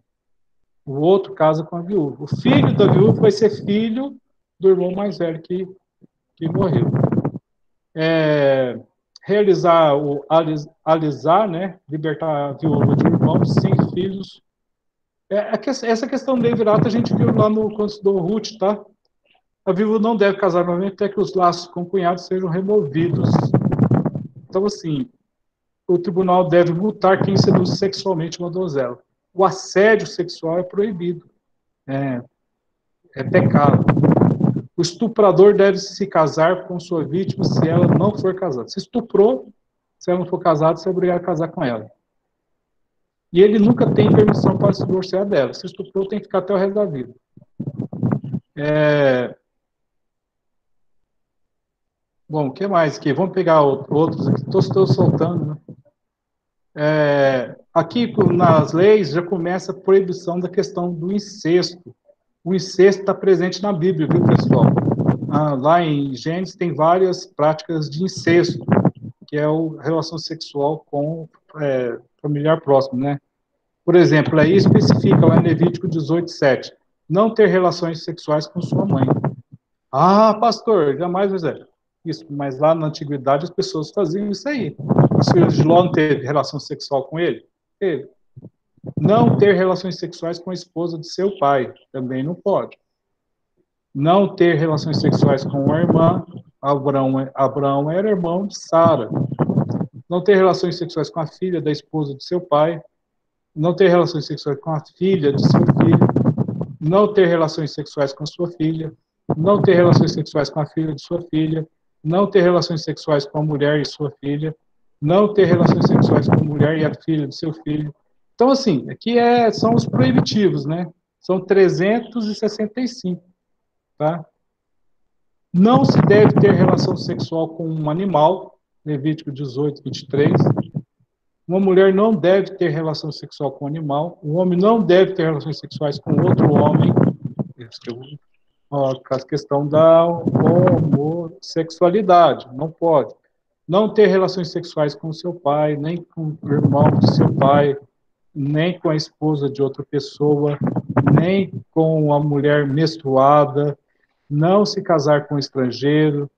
O outro casa com a viúva. O filho da viúva vai ser filho do irmão mais velho que morreu. Realizar alisar, né? Libertar a viúva de irmãos sem filhos. Essa questão do levirato a gente viu lá quando estudou Ruth, tá? A viúva não deve casar novamente até que os laços com o cunhado sejam removidos. Então, assim, o tribunal deve multar quem seduz sexualmente uma donzela. O assédio sexual é proibido. é pecado. O estuprador deve se casar com sua vítima se ela não for casada. Se estuprou, se ela não for casada, você é obrigado a casar com ela. E ele nunca tem permissão para se divorciar dela. Se estuprou, tem que ficar até o resto da vida. Bom, o que mais aqui? Vamos pegar outros aqui. Estou soltando, né? Aqui nas leis já começa a proibição da questão do incesto. O incesto está presente na Bíblia, viu, pessoal? Lá em Gênesis tem várias práticas de incesto, que é a relação sexual com familiar próximo, né? Por exemplo, aí especifica lá em Levítico 18:7, não ter relações sexuais com sua mãe. Ah, pastor, jamais vai dizer isso, mas lá na antiguidade as pessoas faziam isso aí. Os filhos de Ló não teve relação sexual com ele? Teve. Não ter relações sexuais com a esposa de seu pai, também não pode. Não ter relações sexuais com a irmã, Abraão era irmão de Sara. Não ter relações sexuais com a filha da esposa de seu pai. Não ter relações sexuais com a filha de seu filho. Não ter relações sexuais com a sua filha. Não ter relações sexuais com a filha de sua filha. Não ter relações sexuais com a mulher e sua filha. Não ter relações sexuais com a mulher e a filha de seu filho. Então, assim, aqui são os proibitivos, né? São 365, tá? Não se deve ter relação sexual com um animal, Levítico 18:23. Uma mulher não deve ter relação sexual com um animal. Um homem não deve ter relações sexuais com outro homem. A questão da homossexualidade, não pode. Não ter relações sexuais com seu pai, nem com o irmão de seu pai, nem com a esposa de outra pessoa, nem com a mulher menstruada, não se casar com um estrangeiro,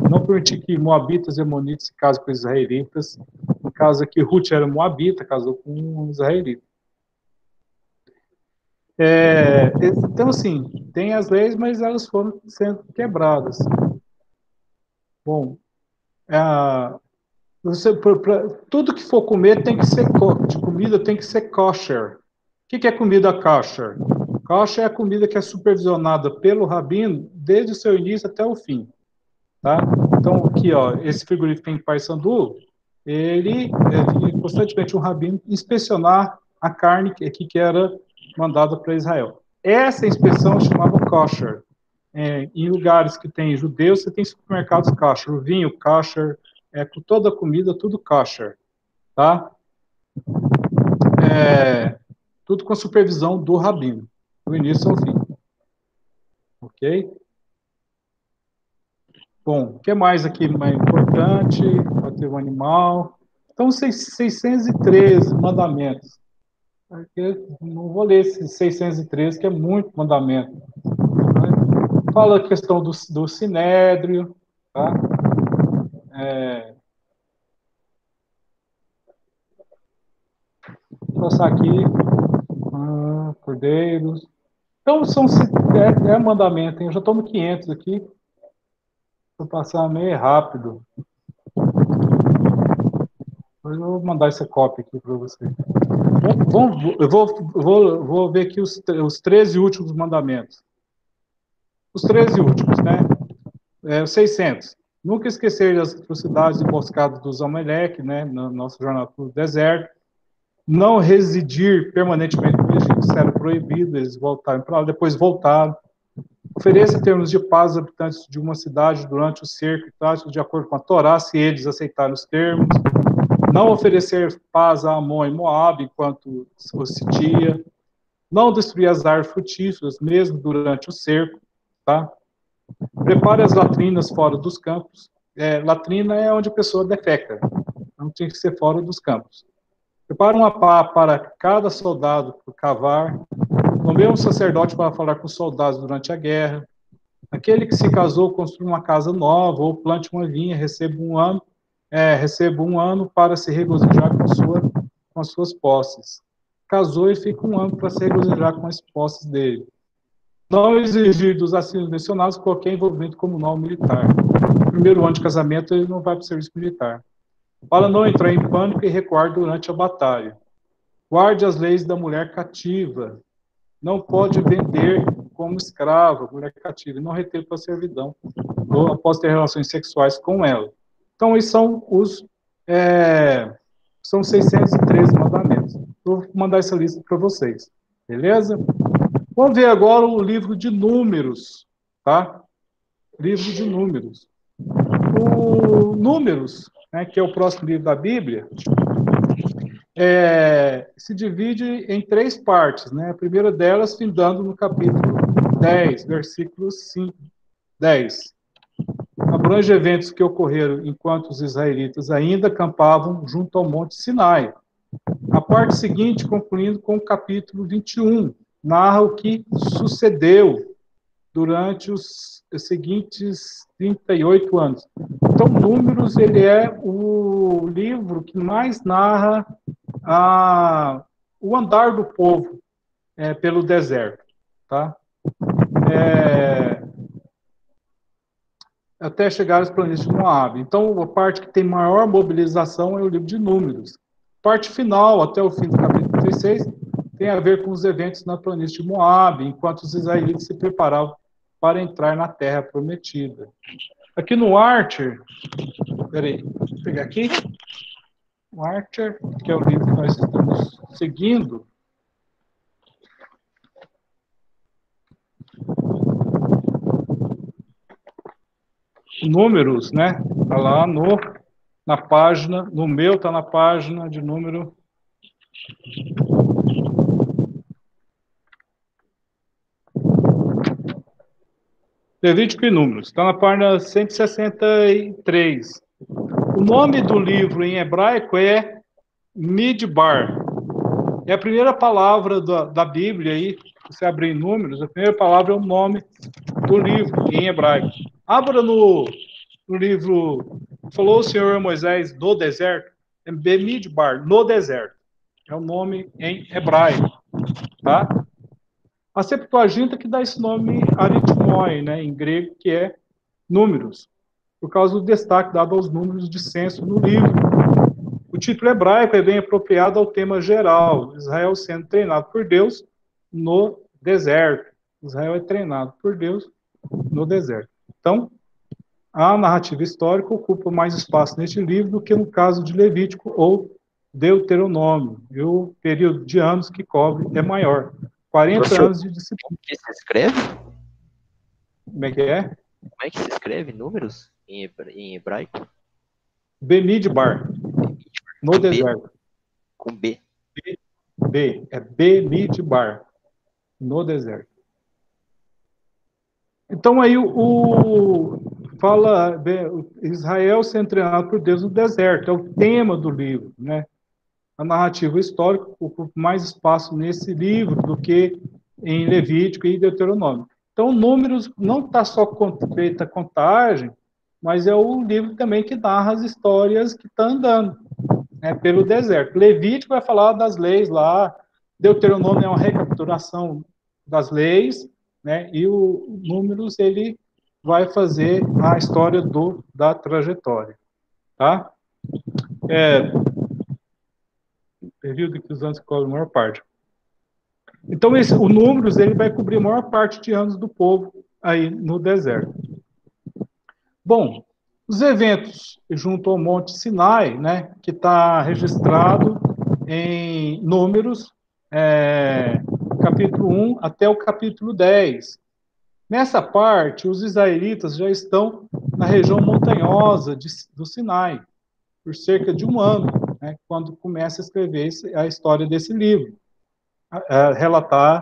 não permitir que moabitas e amonitas se casem com israelitas. No caso aqui, Ruth era moabita, casou com um israelita. Então, assim, tem as leis, mas elas foram sendo quebradas. Bom, tudo que for comer tem que ser de comida tem que ser kosher. O que é comida kosher? Kosher é a comida que é supervisionada pelo rabino desde o seu início até o fim, tá? Então aqui, ó, esse frigorífico tem em Paysandu, ele constantemente um rabino inspecionar a carne que era mandada para Israel. Essa inspeção chamava kosher. Em lugares que tem judeus, você tem supermercados kosher, o vinho kosher, com toda a comida, tudo kosher, tá? Tudo com a supervisão do rabino, do início ao fim. Ok? Bom, o que mais aqui mais importante? Para ter um animal. Então, 613 mandamentos. Não vou ler esses 613, que é muito mandamento. Fala a questão do sinédrio, tá? Vou passar aqui. Cordeiros. Então, mandamento, hein? Eu já estou no 500 aqui. Vou passar meio rápido. Depois eu vou mandar essa cópia aqui para você. Eu vou ver aqui os 13 últimos mandamentos. Os 13 últimos, né? 600. Nunca esquecer das atrocidades e emboscadas dos Amaleque, né? Na nossa jornada pelo deserto. Não residir permanentemente no Egito, isso era proibido, eles voltaram para lá, depois voltaram. Ofereça termos de paz aos habitantes de uma cidade durante o cerco e tático, de acordo com a Torá, se eles aceitarem os termos. Não oferecer paz a Amon e Moabe enquanto o sitia. Não destruir as árvores frutíferas, mesmo durante o cerco, tá? Prepare as latrinas fora dos campos. Latrina é onde a pessoa defeca, não tinha que ser fora dos campos. Prepara uma pá para cada soldado cavar. Nomeia um sacerdote para falar com os soldados durante a guerra. Aquele que se casou construa uma casa nova ou plante uma vinha, receba um ano para se regozijar com as suas posses. Casou e fica um ano para se regozijar com as posses dele. Não exigir dos assinos mencionados qualquer envolvimento comunal militar. No primeiro ano de casamento, ele não vai para o serviço militar. Para não entrar em pânico e recuar durante a batalha. Guarde as leis da mulher cativa. não pode vender como escrava, mulher cativa, e não reter para servidão, ou após ter relações sexuais com ela. Então, esses são são 613 mandamentos. Vou mandar essa lista para vocês, beleza? Vamos ver agora o livro de Números, tá? Livro de Números. O Números, né, que é o próximo livro da Bíblia, se divide em 3 partes, né? A primeira delas, findando no capítulo 10, versículo 10. Abrange eventos que ocorreram enquanto os israelitas ainda acampavam junto ao Monte Sinai. A parte seguinte, concluindo com o capítulo 21, narra o que sucedeu durante os seguintes 38 anos. Então, Números, ele é o livro que mais narra o andar do povo pelo deserto, tá? Até chegar aos planícies de Moab. Então, a parte que tem maior mobilização é o livro de Números. Parte final, até o fim do capítulo 36, tem a ver com os eventos na planície de Moab, enquanto os israelitas se preparavam para entrar na terra prometida. Aqui no Archer, peraí, vou pegar aqui. O Archer, que é o livro que nós estamos seguindo. Números, né? Está lá na página, no meu está na página de número... Levítico e Números, está na página 163. O nome do livro em hebraico é Midbar. É a primeira palavra da Bíblia aí, você abrir em Números, a primeira palavra é o nome do livro em hebraico. Abra no livro, falou o Senhor a Moisés do deserto, é Bemidbar, no deserto. É o nome em hebraico, tá? A Septuaginta que dá esse nome aritmoi, né, em grego, que é números, por causa do destaque dado aos números de censo no livro. O título hebraico é bem apropriado ao tema geral, Israel sendo treinado por Deus no deserto. Israel é treinado por Deus no deserto. Então, a narrativa histórica ocupa mais espaço neste livro do que no caso de Levítico ou Deuteronômio. E o período de anos que cobre é maior. 40 anos de disciplina. Como que se escreve? Como é que é? Como é que se escreve números em hebraico? Bemidbar, no Com deserto. Com B. É Bemidbar, no deserto. Então aí fala Israel sendo treinado por Deus no deserto, é o tema do livro, né? A narrativa histórica ocupa mais espaço nesse livro do que em Levítico e Deuteronômio. Então, Números não está só feita a contagem, mas é o livro também que narra as histórias que estão andando, né, pelo deserto. Levítico vai falar das leis lá, Deuteronômio é uma recapitulação das leis, né, e o Números ele vai fazer a história da trajetória, tá? Período que os anos cobrem a maior parte. Então, o Números ele vai cobrir a maior parte de anos do povo aí no deserto. Bom, os eventos junto ao Monte Sinai, né, que está registrado em Números, capítulo 1 até o capítulo 10. Nessa parte, os israelitas já estão na região montanhosa do Sinai, por cerca de um ano, né, quando começa a escrever a história desse livro,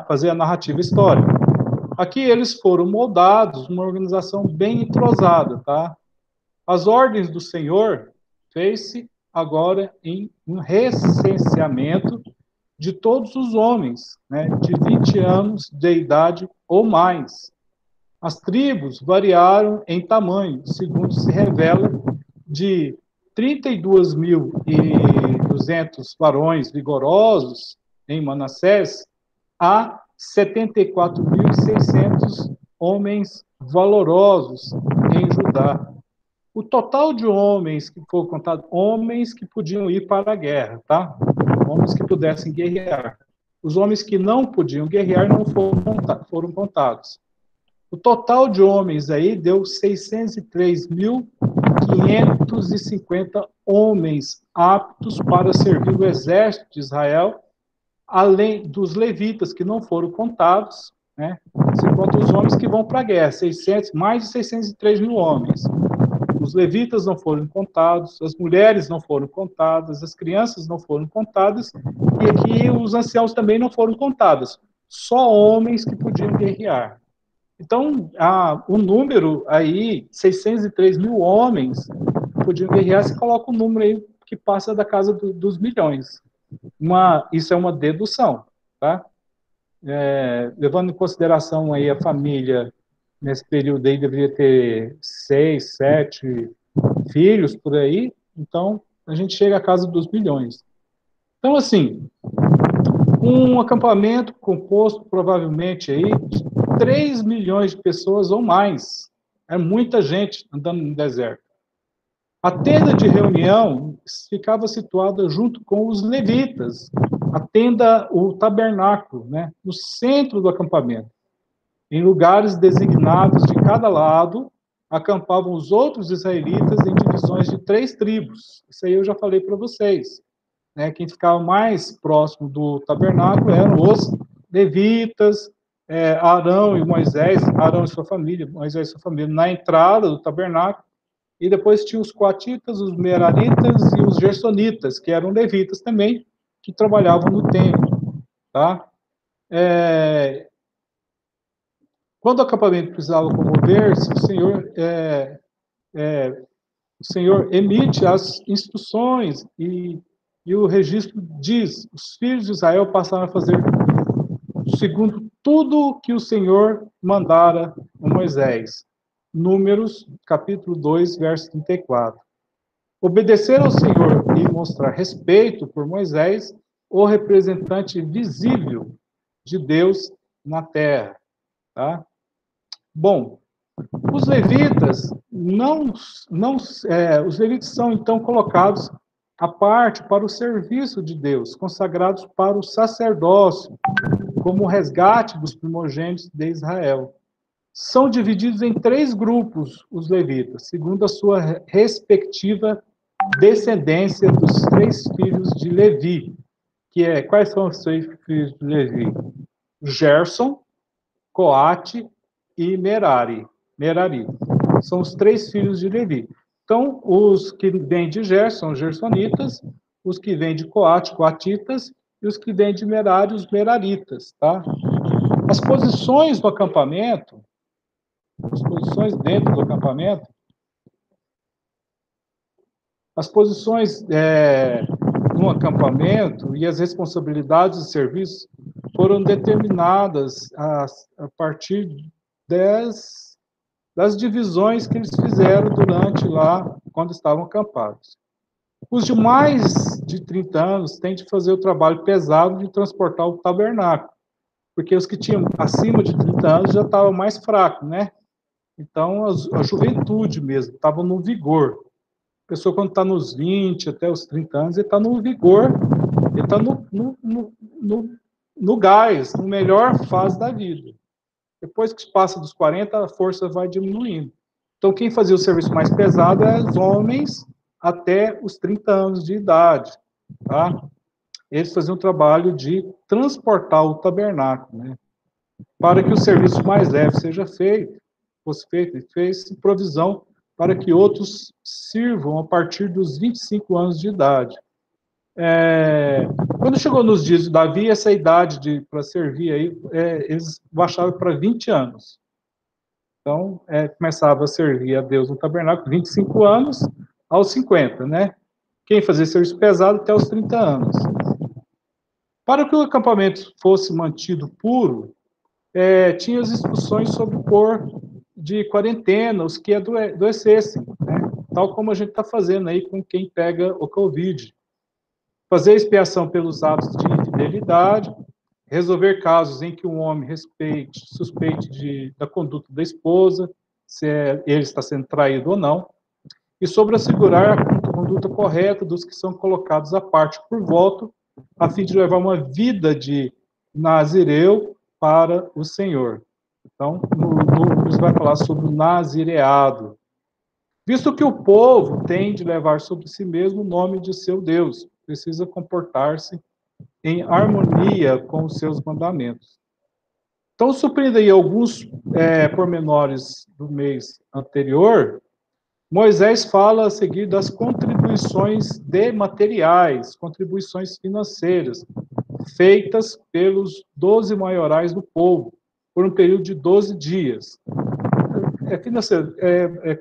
fazer a narrativa histórica. Aqui eles foram moldados numa organização bem entrosada, tá? As ordens do Senhor fez-se agora em um recenseamento de todos os homens, né, de 20 anos de idade ou mais. As tribos variaram em tamanho, segundo se revela, de 32.200 varões vigorosos em Manassés a 74.600 homens valorosos em Judá. O total de homens que foi contado, homens que podiam ir para a guerra, tá? Homens que pudessem guerrear. os homens que não podiam guerrear não foram contados. O total de homens aí deu 603.550 homens aptos para servir o exército de Israel, além dos levitas que não foram contados, né? Se conta os homens que vão para a guerra, mais de 603 mil homens. Os levitas não foram contados, as mulheres não foram contadas, as crianças não foram contadas, e aqui os anciãos também não foram contados. Só homens que podiam guerrear. Então, o número aí, 603 mil homens que podiam guerrear, você coloca um número aí que passa da casa dos milhões. Isso é uma dedução, tá? Levando em consideração aí a família, nesse período aí deveria ter 6, 7 filhos por aí, então a gente chega à casa dos milhões. Então, assim, um acampamento composto provavelmente aí de 3 milhões de pessoas ou mais. É muita gente andando no deserto. A tenda de reunião ficava situada junto com os levitas. A tenda, o tabernáculo, né, no centro do acampamento. Em lugares designados de cada lado, acampavam os outros israelitas em divisões de 3 tribos. Isso aí eu já falei para vocês. Né? Quem ficava mais próximo do tabernáculo eram os levitas, Arão e Moisés, Arão e sua família, Moisés e sua família, na entrada do tabernáculo, e depois tinha os coatitas, os meraritas e os gersonitas, que eram levitas também, que trabalhavam no templo, tá? Quando o acampamento precisava comover-se, o Senhor emite as instruções e o registro diz: os filhos de Israel passaram a fazer segundo tudo que o Senhor mandara a Moisés. Números, capítulo 2, verso 34. Obedecer ao Senhor e mostrar respeito por Moisés, o representante visível de Deus na terra. Tá? Bom, os levitas os levitas são então colocados à parte para o serviço de Deus, consagrados para o sacerdócio, como o resgate dos primogênitos de Israel. São divididos em 3 grupos os levitas, segundo a sua respectiva descendência dos 3 filhos de Levi, quais são os 3 filhos de Levi? Gerson, Coate e Merari. São os 3 filhos de Levi. Então, os que vêm de Gerson são gersonitas, os que vêm de Coate, coatitas, e os que vêm de Merari, os meraritas, tá? As posições do acampamento, as posições dentro do acampamento, as posições no acampamento e as responsabilidades de serviço foram determinadas a partir das divisões que eles fizeram durante lá, quando estavam acampados. Os de mais de 30 anos têm de fazer o trabalho pesado de transportar o tabernáculo, porque os que tinham acima de 30 anos já estavam mais fracos, né? Então, a juventude mesmo, estava no vigor. A pessoa, quando está nos 20 até os 30 anos, ele está no vigor, ele está no gás, no melhor fase da vida. Depois que passa dos 40, a força vai diminuindo. Então, quem fazia o serviço mais pesado eram os homens até os 30 anos de idade, tá? Eles faziam o trabalho de transportar o tabernáculo, né? Para que o serviço mais leve fosse feito, e fez provisão para que outros sirvam a partir dos 25 anos de idade. Quando chegou nos dias de Davi, essa idade para servir aí, eles baixavam para 20 anos. Então, começava a servir a Deus no tabernáculo, 25 anos aos 50, né? Quem fazia serviço pesado até os 30 anos. Para que o acampamento fosse mantido puro, tinha as instruções sobre pôr de quarentena os que adoecessem, né? Tal como a gente está fazendo aí com quem pega o Covid. Fazer expiação pelos atos de infidelidade, resolver casos em que um homem suspeite da conduta da esposa, se ele está sendo traído ou não, e sobre assegurar a conduta correta dos que são colocados à parte por voto, a fim de levar uma vida de nazireu para o Senhor. Então, nos vai falar sobre o nazireado. Visto que o povo tem de levar sobre si mesmo o nome de seu Deus, precisa comportar-se em harmonia com os seus mandamentos. Então, suprindo aí alguns pormenores do mês anterior, Moisés fala a seguir das contribuições de materiais, contribuições financeiras, feitas pelos 12 maiorais do povo, por um período de 12 dias. Financeiro,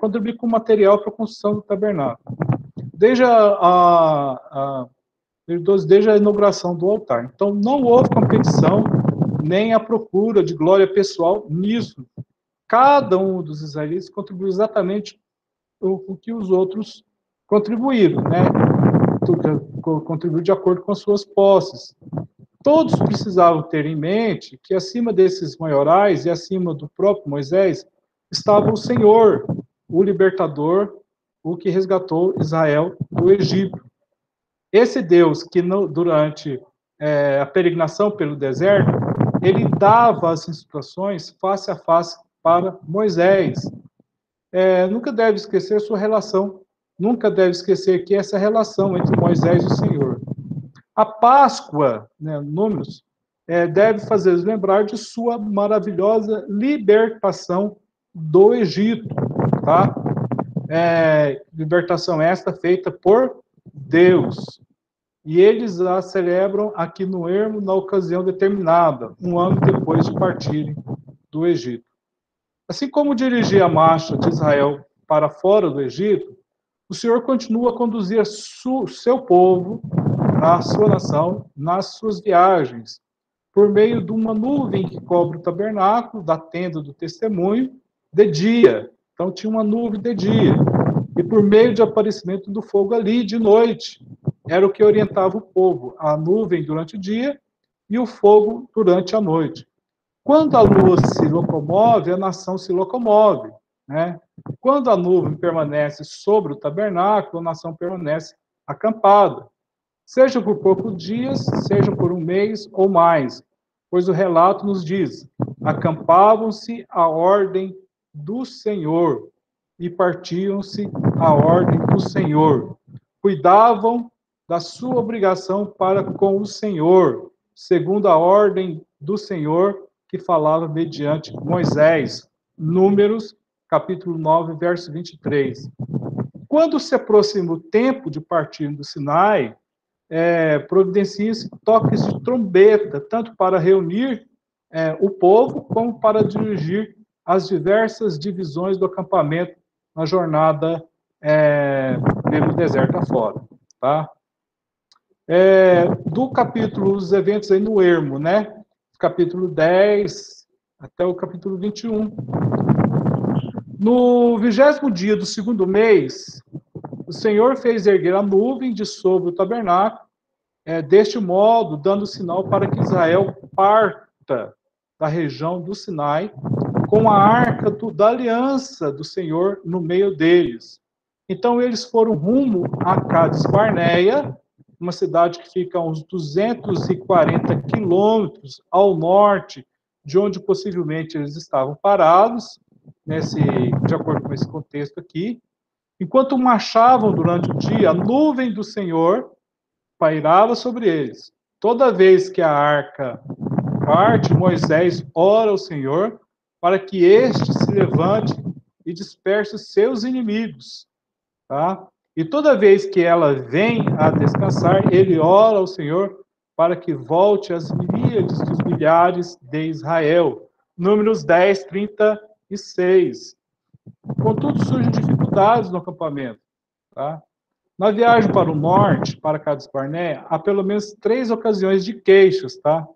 contribuir com material para a construção do tabernáculo. Desde desde a inauguração do altar. Então, não houve competição, nem a procura de glória pessoal nisso. Cada um dos israelitas contribuiu exatamente o que os outros contribuíram, né? Contribuiu de acordo com as suas posses. Todos precisavam ter em mente que acima desses maiorais e acima do próprio Moisés estava o Senhor, o libertador, o que resgatou Israel do Egito. Esse Deus que durante a peregrinação pelo deserto, ele dava as instruções face a face para Moisés. Nunca deve esquecer sua relação, nunca deve esquecer que essa relação entre Moisés e o Senhor. A Páscoa, né, Números, deve fazer lembrar de sua maravilhosa libertação do Egito, tá? Libertação esta feita por Deus. E eles a celebram aqui no ermo na ocasião determinada, um ano depois de partirem do Egito. Assim como dirigir a marcha de Israel para fora do Egito, o Senhor continua a conduzir seu povo, a sua nação, nas suas viagens, por meio de uma nuvem que cobre o tabernáculo, da tenda do testemunho, de dia. Então tinha uma nuvem de dia. E por meio de aparecimento do fogo ali, de noite. Era o que orientava o povo. A nuvem durante o dia e o fogo durante a noite. Quando a lua se locomove, a nação se locomove, né? Quando a nuvem permanece sobre o tabernáculo, a nação permanece acampada. Seja por poucos dias, seja por um mês ou mais, pois o relato nos diz: acampavam-se à ordem do Senhor e partiam-se à ordem do Senhor. Cuidavam da sua obrigação para com o Senhor, segundo a ordem do Senhor que falava mediante Moisés. Números, capítulo 9, verso 23. Quando se aproxima o tempo de partir do Sinai, providencia-se toques de trombeta, tanto para reunir o povo, como para dirigir as diversas divisões do acampamento na jornada pelo deserto afora. Tá? Do capítulo, os eventos aí no ermo, né? Capítulo 10 até o capítulo 21. No 20º dia do segundo mês, o Senhor fez erguer a nuvem de sobre o tabernáculo, deste modo, dando sinal para que Israel parta da região do Sinai, com a arca da aliança do Senhor no meio deles. Então, eles foram rumo a Cades Barneia, uma cidade que fica a uns 240 quilômetros ao norte de onde possivelmente eles estavam parados, de acordo com esse contexto aqui. Enquanto marchavam durante o dia, a nuvem do Senhor pairava sobre eles. Toda vez que a arca parte, Moisés ora ao Senhor para que este se levante e disperse seus inimigos. Tá? E toda vez que ela vem a descansar, ele ora ao Senhor para que volte as miríades dos milhares de Israel. Números 10, 36. Contudo, surgem dificuldades no acampamento. Tá? Na viagem para o norte, para Cades Barneia, há pelo menos 3 ocasiões de queixas. Tá?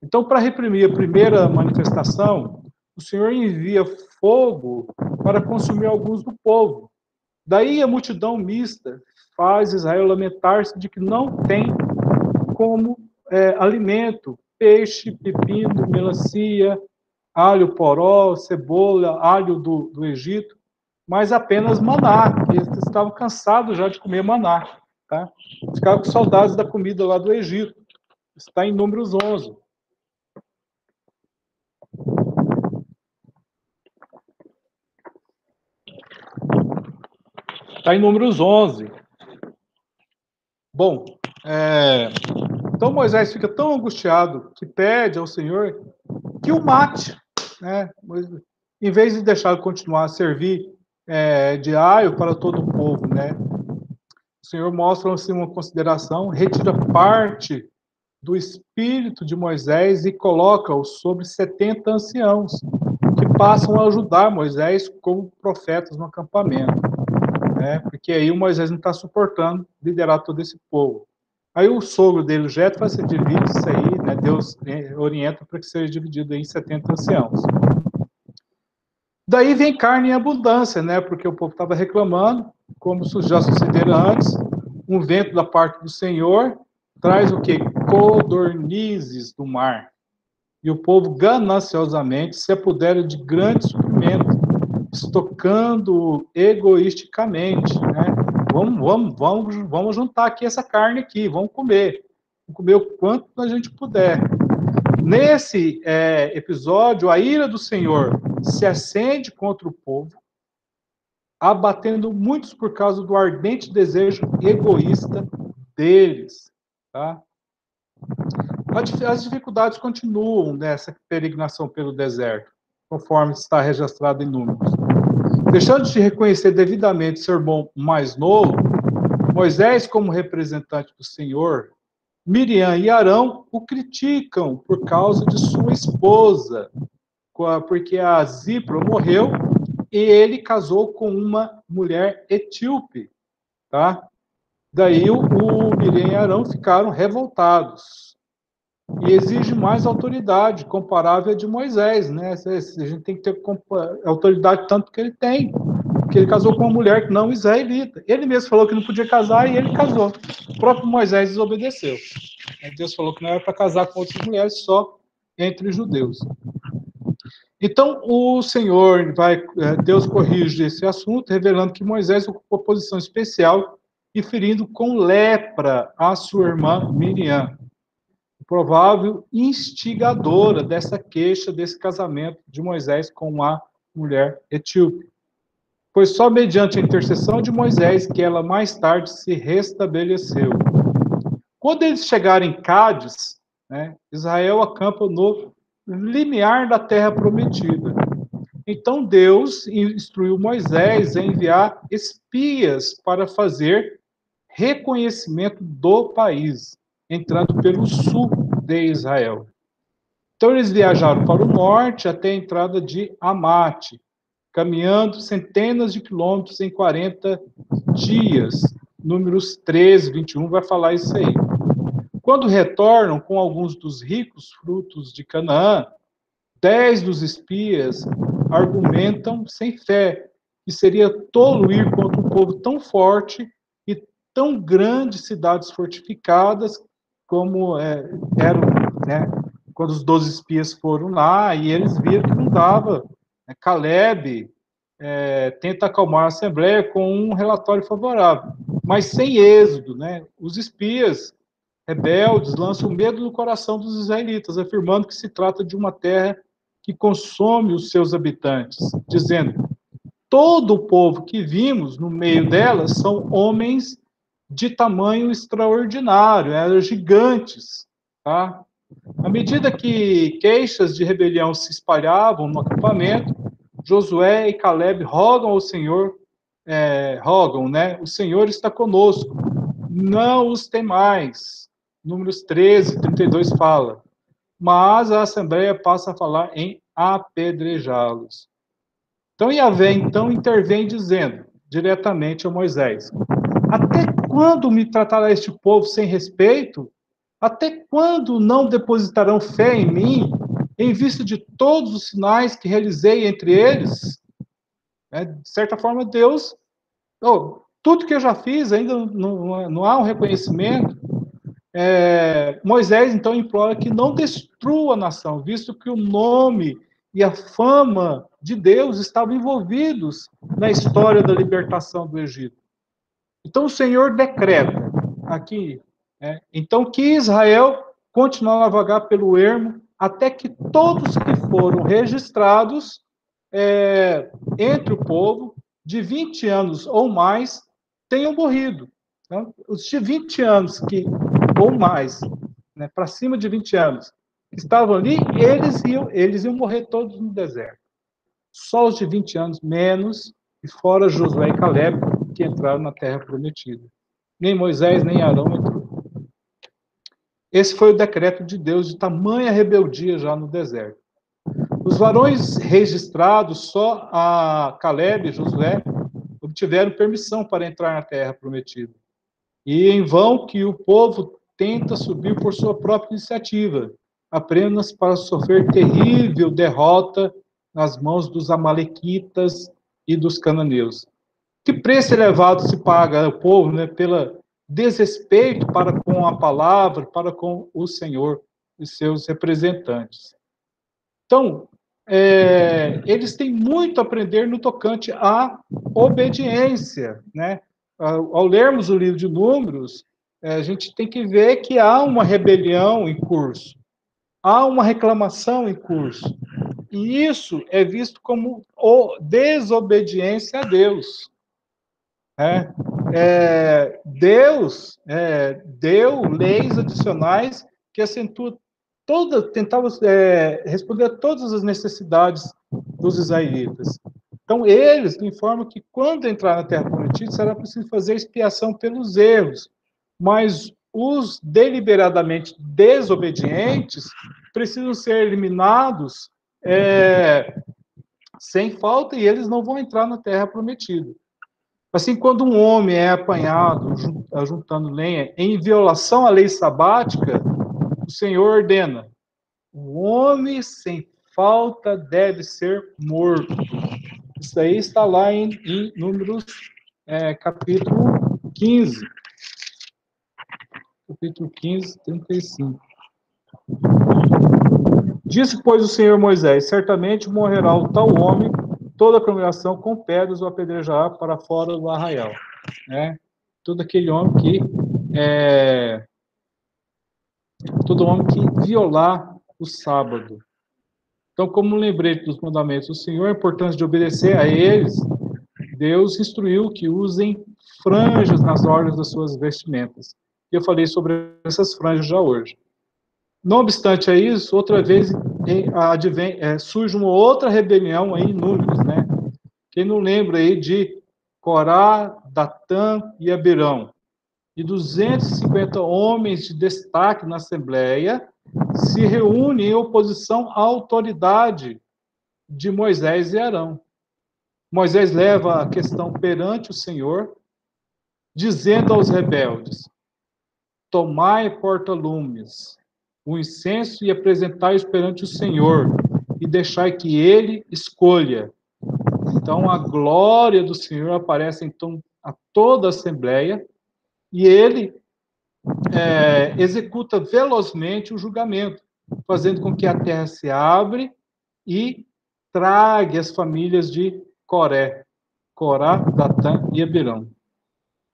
Então, para reprimir a primeira manifestação, o Senhor envia fogo para consumir alguns do povo. Daí a multidão mista faz Israel lamentar-se de que não tem como alimento peixe, pepino, melancia, alho poró, cebola, alho do Egito, mas apenas maná. Eles estavam cansados já de comer maná. Tá? Ficavam com saudades da comida lá do Egito. Está em Números 11. Está em Números 11. Bom, então Moisés fica tão angustiado que pede ao Senhor que o mate, né? Em vez de deixar ele continuar a servir de aio para todo o povo, né? O Senhor mostra assim, uma consideração, retira parte do espírito de Moisés e coloca-o sobre 70 anciãos, que passam a ajudar Moisés como profetas no acampamento, né? Porque aí o Moisés não está suportando liderar todo esse povo. Aí o sogro dele, o Jetro, fala assim, divide isso aí, né? Deus orienta para que seja dividido em 70 anciãos. Daí vem carne em abundância, né? Porque o povo estava reclamando, como já sucedera antes, um vento da parte do Senhor traz o quê? Codornizes do mar. E o povo gananciosamente se apodera de grande suprimento, estocando egoisticamente, né? Vamos juntar aqui essa carne aqui, vamos comer o quanto a gente puder. Nesse episódio, a ira do Senhor se acende contra o povo, abatendo muitos por causa do ardente desejo egoísta deles. Tá? As dificuldades continuam nessa peregrinação pelo deserto, conforme está registrado em Números. Deixando de reconhecer devidamente seu irmão mais novo, Moisés, como representante do Senhor, Miriam e Arão o criticam por causa de sua esposa, porque a Zípora morreu e ele casou com uma mulher etíope, tá? Daí o Miriam e Arão ficaram revoltados e exigem mais autoridade comparável à de Moisés, né? A gente tem que ter autoridade tanto que ele tem, porque ele casou com uma mulher que não israelita. Ele mesmo falou que não podia casar e ele casou. O próprio Moisés desobedeceu. Deus falou que não era para casar com outras mulheres, só entre judeus. Então, o Senhor Deus corrige esse assunto, revelando que Moisés ocupou posição especial e ferindo com lepra a sua irmã Miriam, provável instigadora dessa queixa, desse casamento de Moisés com a mulher etíope. Foi só mediante a intercessão de Moisés que ela mais tarde se restabeleceu. Quando eles chegaram em Cádiz, né, Israel acampa no limiar da terra prometida. Então Deus instruiu Moisés a enviar espias para fazer reconhecimento do país, entrando pelo sul de Israel. Então eles viajaram para o norte até a entrada de Amate, caminhando centenas de quilômetros em 40 dias. Números 13, 21 vai falar isso aí. Quando retornam com alguns dos ricos frutos de Canaã, 10 dos espias argumentam sem fé que seria tolo ir contra um povo tão forte e tão grandes cidades fortificadas como eram, né, quando os 12 espias foram lá e eles viram que não dava. Caleb tenta acalmar a Assembleia com um relatório favorável, mas sem êxodo, né? Os espias rebeldes lançam medo no coração dos israelitas, afirmando que se trata de uma terra que consome os seus habitantes, dizendo: todo o povo que vimos no meio dela são homens de tamanho extraordinário, eram gigantes, tá? À medida que queixas de rebelião se espalhavam no acampamento, Josué e Caleb rogam ao Senhor, né? O Senhor está conosco, não os temais. Números 13, 32 fala. Mas a Assembleia passa a falar em apedrejá-los. Então Yahvé intervém dizendo diretamente a Moisés: até quando me tratará este povo sem respeito? Até quando não depositarão fé em mim, em vista de todos os sinais que realizei entre eles? De certa forma, Deus, tudo que eu já fiz, ainda não há um reconhecimento. Moisés, então, implora que não destrua a nação, visto que o nome e a fama de Deus estavam envolvidos na história da libertação do Egito. Então, o Senhor decreta aqui, então, que Israel continue a navegar pelo ermo até que todos que foram registrados entre o povo, de 20 anos ou mais, tenham morrido. Então, os de 20 anos ou mais, né, para cima de 20 anos, que estavam ali, eles iam morrer todos no deserto. Só os de 20 anos menos, e fora Josué e Caleb, que entraram na terra prometida. Nem Moisés, nem Arão entrou. Esse foi o decreto de Deus, de tamanha rebeldia já no deserto. Os varões registrados, só a Caleb e Josué, obtiveram permissão para entrar na terra prometida. E em vão que o povo tenta subir por sua própria iniciativa, apenas para sofrer terrível derrota nas mãos dos amalequitas e dos cananeus. Que preço elevado se paga ao povo, né, pelo desrespeito para com a palavra, para com o Senhor e seus representantes. Então, eles têm muito a aprender no tocante à obediência, né? Ao lermos o livro de Números, a gente tem que ver que há uma rebelião em curso, há uma reclamação em curso, e isso é visto como desobediência a Deus. Deus deu leis adicionais que acentuam tentava responder a todas as necessidades dos israelitas. Então, eles informam que quando entrar na Terra Prometida, será preciso fazer expiação pelos erros, mas os deliberadamente desobedientes precisam ser eliminados sem falta e eles não vão entrar na Terra Prometida. Assim, quando um homem é apanhado juntando lenha em violação à lei sabática, o Senhor ordena: o homem sem falta deve ser morto. Isso aí está lá em Números, capítulo 15. Capítulo 15, 35. Disse, pois, o Senhor Moisés: certamente morrerá o tal homem, toda a congregação com pedras o apedrejará para fora do arraial. Todo aquele homem que violar o sábado. Então, como lembrete dos mandamentos do Senhor, a importância de obedecer a eles, Deus instruiu que usem franjas nas orlas das suas vestimentas. E eu falei sobre essas franjas já hoje. Não obstante a isso, outra vez surge uma outra rebelião aí em Números, né? Quem não lembra aí de Corá, Datã e Abirão? E 250 homens de destaque na Assembleia se reúnem em oposição à autoridade de Moisés e Arão. Moisés leva a questão perante o Senhor, dizendo aos rebeldes: tomai porta-lumes, o incenso e apresentai-os perante o Senhor, e deixai que ele escolha. Então, a glória do Senhor aparece, então, a toda a Assembleia, e ele executa velozmente o julgamento, fazendo com que a terra se abra e trague as famílias de Corá, Datã e Abirão.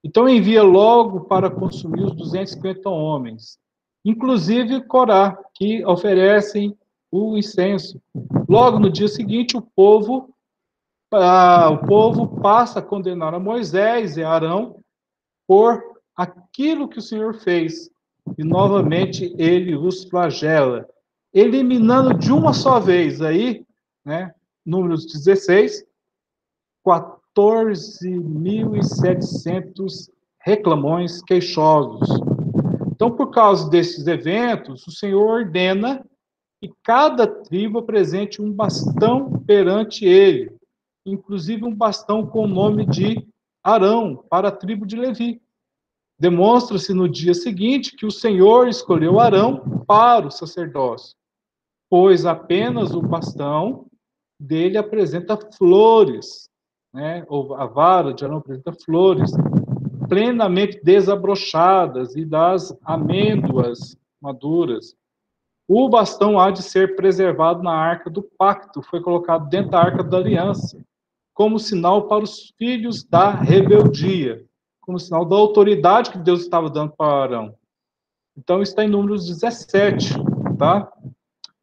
Então envia logo para consumir os 250 homens, inclusive Corá, que oferecem o incenso. Logo no dia seguinte, o povo passa a condenar a Moisés e a Arão por aquilo que o Senhor fez. E novamente ele os flagela, eliminando de uma só vez aí, Números 16, 14.700 reclamões queixosos. Então, por causa desses eventos, o Senhor ordena que cada tribo apresente um bastão perante ele, inclusive um bastão com o nome de Arão, para a tribo de Levi. Demonstra-se no dia seguinte que o Senhor escolheu Arão para o sacerdócio, pois apenas o bastão dele apresenta flores, ou a vara de Arão apresenta flores, plenamente desabrochadas e das amêndoas maduras. O bastão há de ser preservado na arca do pacto, foi colocado dentro da arca da aliança, como sinal para os filhos da rebeldia, como sinal da autoridade que Deus estava dando para Arão. Então, está em Números 17, tá?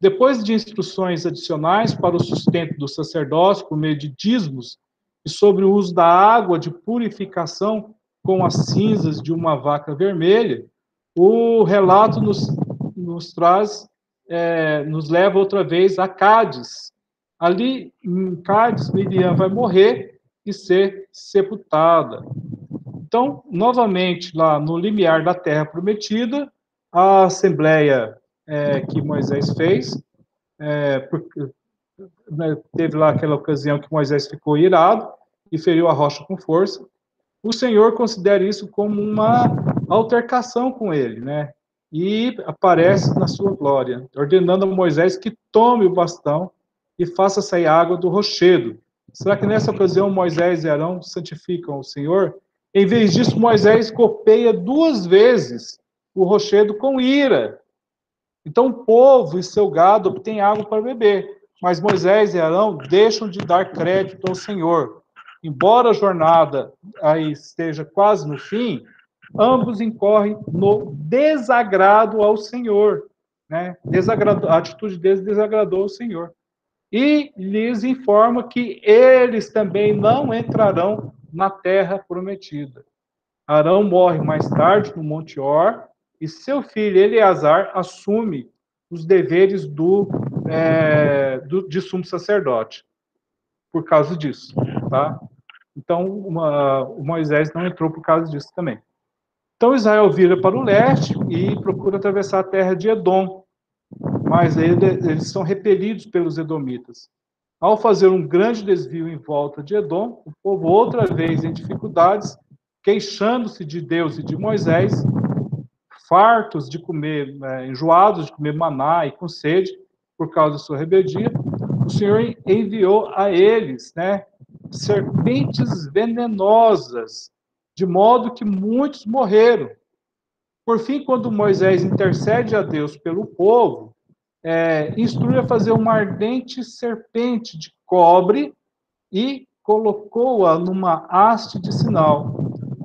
Depois de instruções adicionais para o sustento do sacerdócio por meio de dízimos e sobre o uso da água de purificação, com as cinzas de uma vaca vermelha, o relato nos traz, nos leva outra vez a Cádiz. Ali, em Cádiz, Miriam vai morrer e ser sepultada. Então, novamente, lá no limiar da Terra Prometida, a assembleia que Moisés fez, porque, né, teve lá aquela ocasião que Moisés ficou irado e feriu a rocha com força. O Senhor considera isso como uma altercação com ele, né? E aparece na sua glória, ordenando a Moisés que tome o bastão e faça sair água do rochedo. Será que nessa ocasião Moisés e Arão santificam o Senhor? Em vez disso, Moisés copeia 2 vezes o rochedo com ira. Então o povo e seu gado obtêm água para beber, mas Moisés e Arão deixam de dar crédito ao Senhor. Embora a jornada aí esteja quase no fim, ambos incorrem no desagrado ao Senhor, né? A atitude deles desagradou ao Senhor. E lhes informa que eles também não entrarão na terra prometida. Arão morre mais tarde no Monte Or, e seu filho Eleazar assume os deveres de sumo sacerdote, por causa disso, tá? Então, o Moisés não entrou por causa disso também. Então, Israel vira para o leste e procura atravessar a terra de Edom, mas eles são repelidos pelos edomitas. Ao fazer um grande desvio em volta de Edom, o povo outra vez em dificuldades, queixando-se de Deus e de Moisés, fartos de comer, enjoados de comer maná e com sede, por causa da sua rebeldia, o Senhor enviou a eles, né, serpentes venenosas, de modo que muitos morreram. Por fim, quando Moisés intercede a Deus pelo povo, instrui a fazer uma ardente serpente de cobre e colocou-a numa haste de sinal.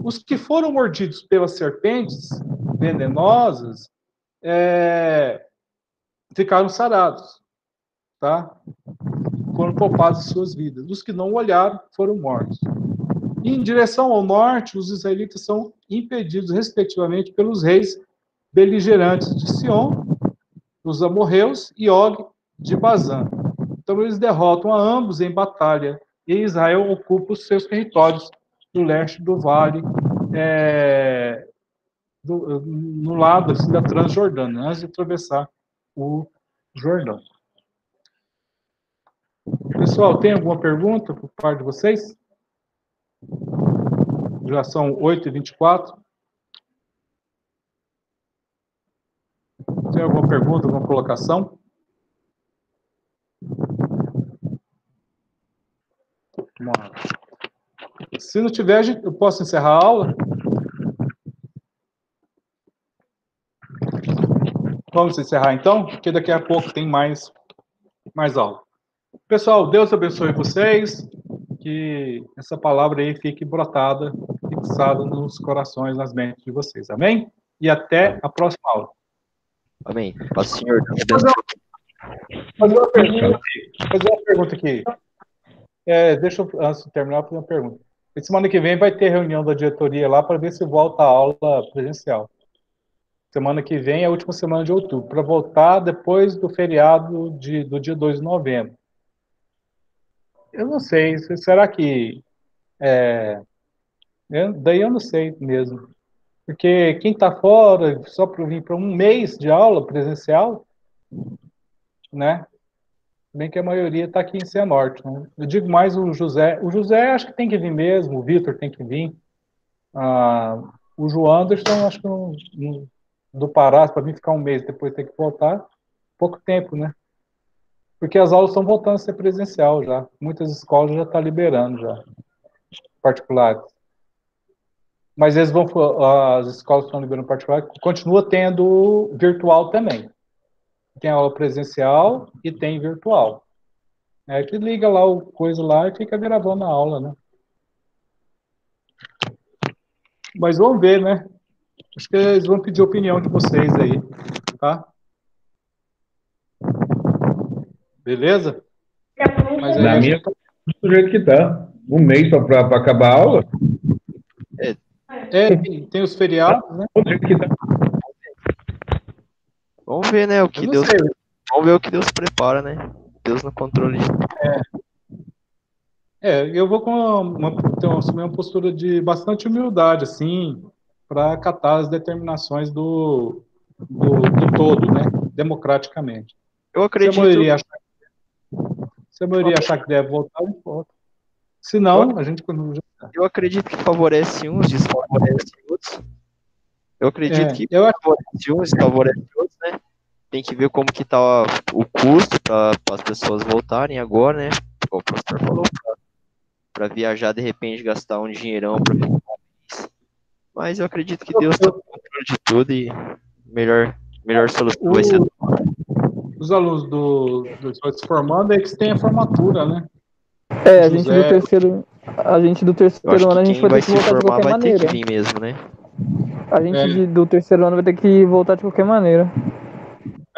Os que foram mordidos pelas serpentes venenosas ficaram sarados, tá? Foram poupados de suas vidas. Os que não olharam foram mortos. E em direção ao norte, os israelitas são impedidos, respectivamente, pelos reis beligerantes de Sion, os amorreus, e Og de Bazã. Então, eles derrotam a ambos em batalha, e Israel ocupa os seus territórios no leste do vale, no lado assim, da Transjordânia, antes de atravessar o Jordão. Pessoal, tem alguma pergunta por parte de vocês? Já são 8h24. Tem alguma pergunta, alguma colocação? Se não tiver, eu posso encerrar a aula? Vamos encerrar então, porque daqui a pouco tem mais aula. Pessoal, Deus abençoe vocês, que essa palavra aí fique brotada, fixada nos corações, nas mentes de vocês. Amém? E até a próxima aula. Amém. Paz, Senhor. Fazer uma pergunta aqui. Deixa eu, antes de terminar, fazer uma pergunta. Semana que vem vai ter reunião da diretoria lá para ver se volta a aula presencial. Semana que vem é a última semana de outubro, para voltar depois do feriado do dia 2 de novembro. Eu não sei, será que... daí eu não sei mesmo. Porque quem está fora, só para vir para um mês de aula presencial, né? Bem que a maioria está aqui em Cianorte, né? Eu digo mais o José. O José acho que tem que vir mesmo, o Vitor tem que vir. O João Anderson, acho que do Pará, para vir ficar um mês, depois ter que voltar, pouco tempo, né? Porque as aulas estão voltando a ser presencial já. Muitas escolas já estão liberando já, particulares. Mas as escolas que estão liberando particular, continua tendo virtual também. Tem aula presencial e tem virtual. Que liga lá o coisa lá e fica gravando a aula, né? Mas vamos ver, né? Acho que eles vão pedir a opinião de vocês aí, tá? Beleza? Mas aí, na minha, do jeito que tá. Um mês para acabar a aula. tem os feriados, né? Vamos ver, né, Vamos ver o que Deus prepara, né? Deus no controle. Eu vou assumir uma postura de bastante humildade, assim, para acatar as determinações do todo, né? Democraticamente. Eu acredito. Se a maioria achar que deve votar, volta. Se não, a gente continua. Eu acredito que favorece uns, desfavorece outros. Eu acredito que favorece uns, desfavorece outros, né? Tem que ver como que tá o custo para as pessoas voltarem agora, né? Como o professor falou, para viajar, de repente, gastar um dinheirão para ficar um mês. Mas eu acredito que Deus está no controle de tudo e melhor solução vai ser. Os alunos do se formando é que tem a formatura, né? A gente do terceiro ano a gente vai ter que voltar de qualquer maneira. Ter que vir mesmo, né? A gente do terceiro ano vai ter que voltar de qualquer maneira.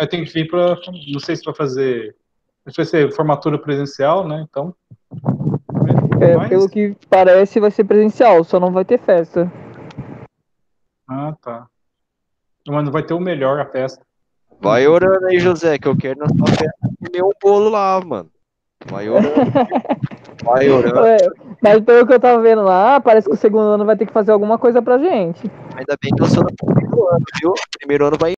Tem que vir para, não sei se vai fazer, vai ser formatura presencial, né? Então. Pelo que parece, vai ser presencial, só não vai ter festa. Ah, tá. Mas não vai ter o melhor a festa. Vai orando aí, José, que eu quero na sua festa comer um bolo lá, mano. Vai orando. Mas pelo que eu tava vendo lá, parece que o segundo ano vai ter que fazer alguma coisa pra gente. Ainda bem que eu sou do primeiro ano, viu? Primeiro ano vai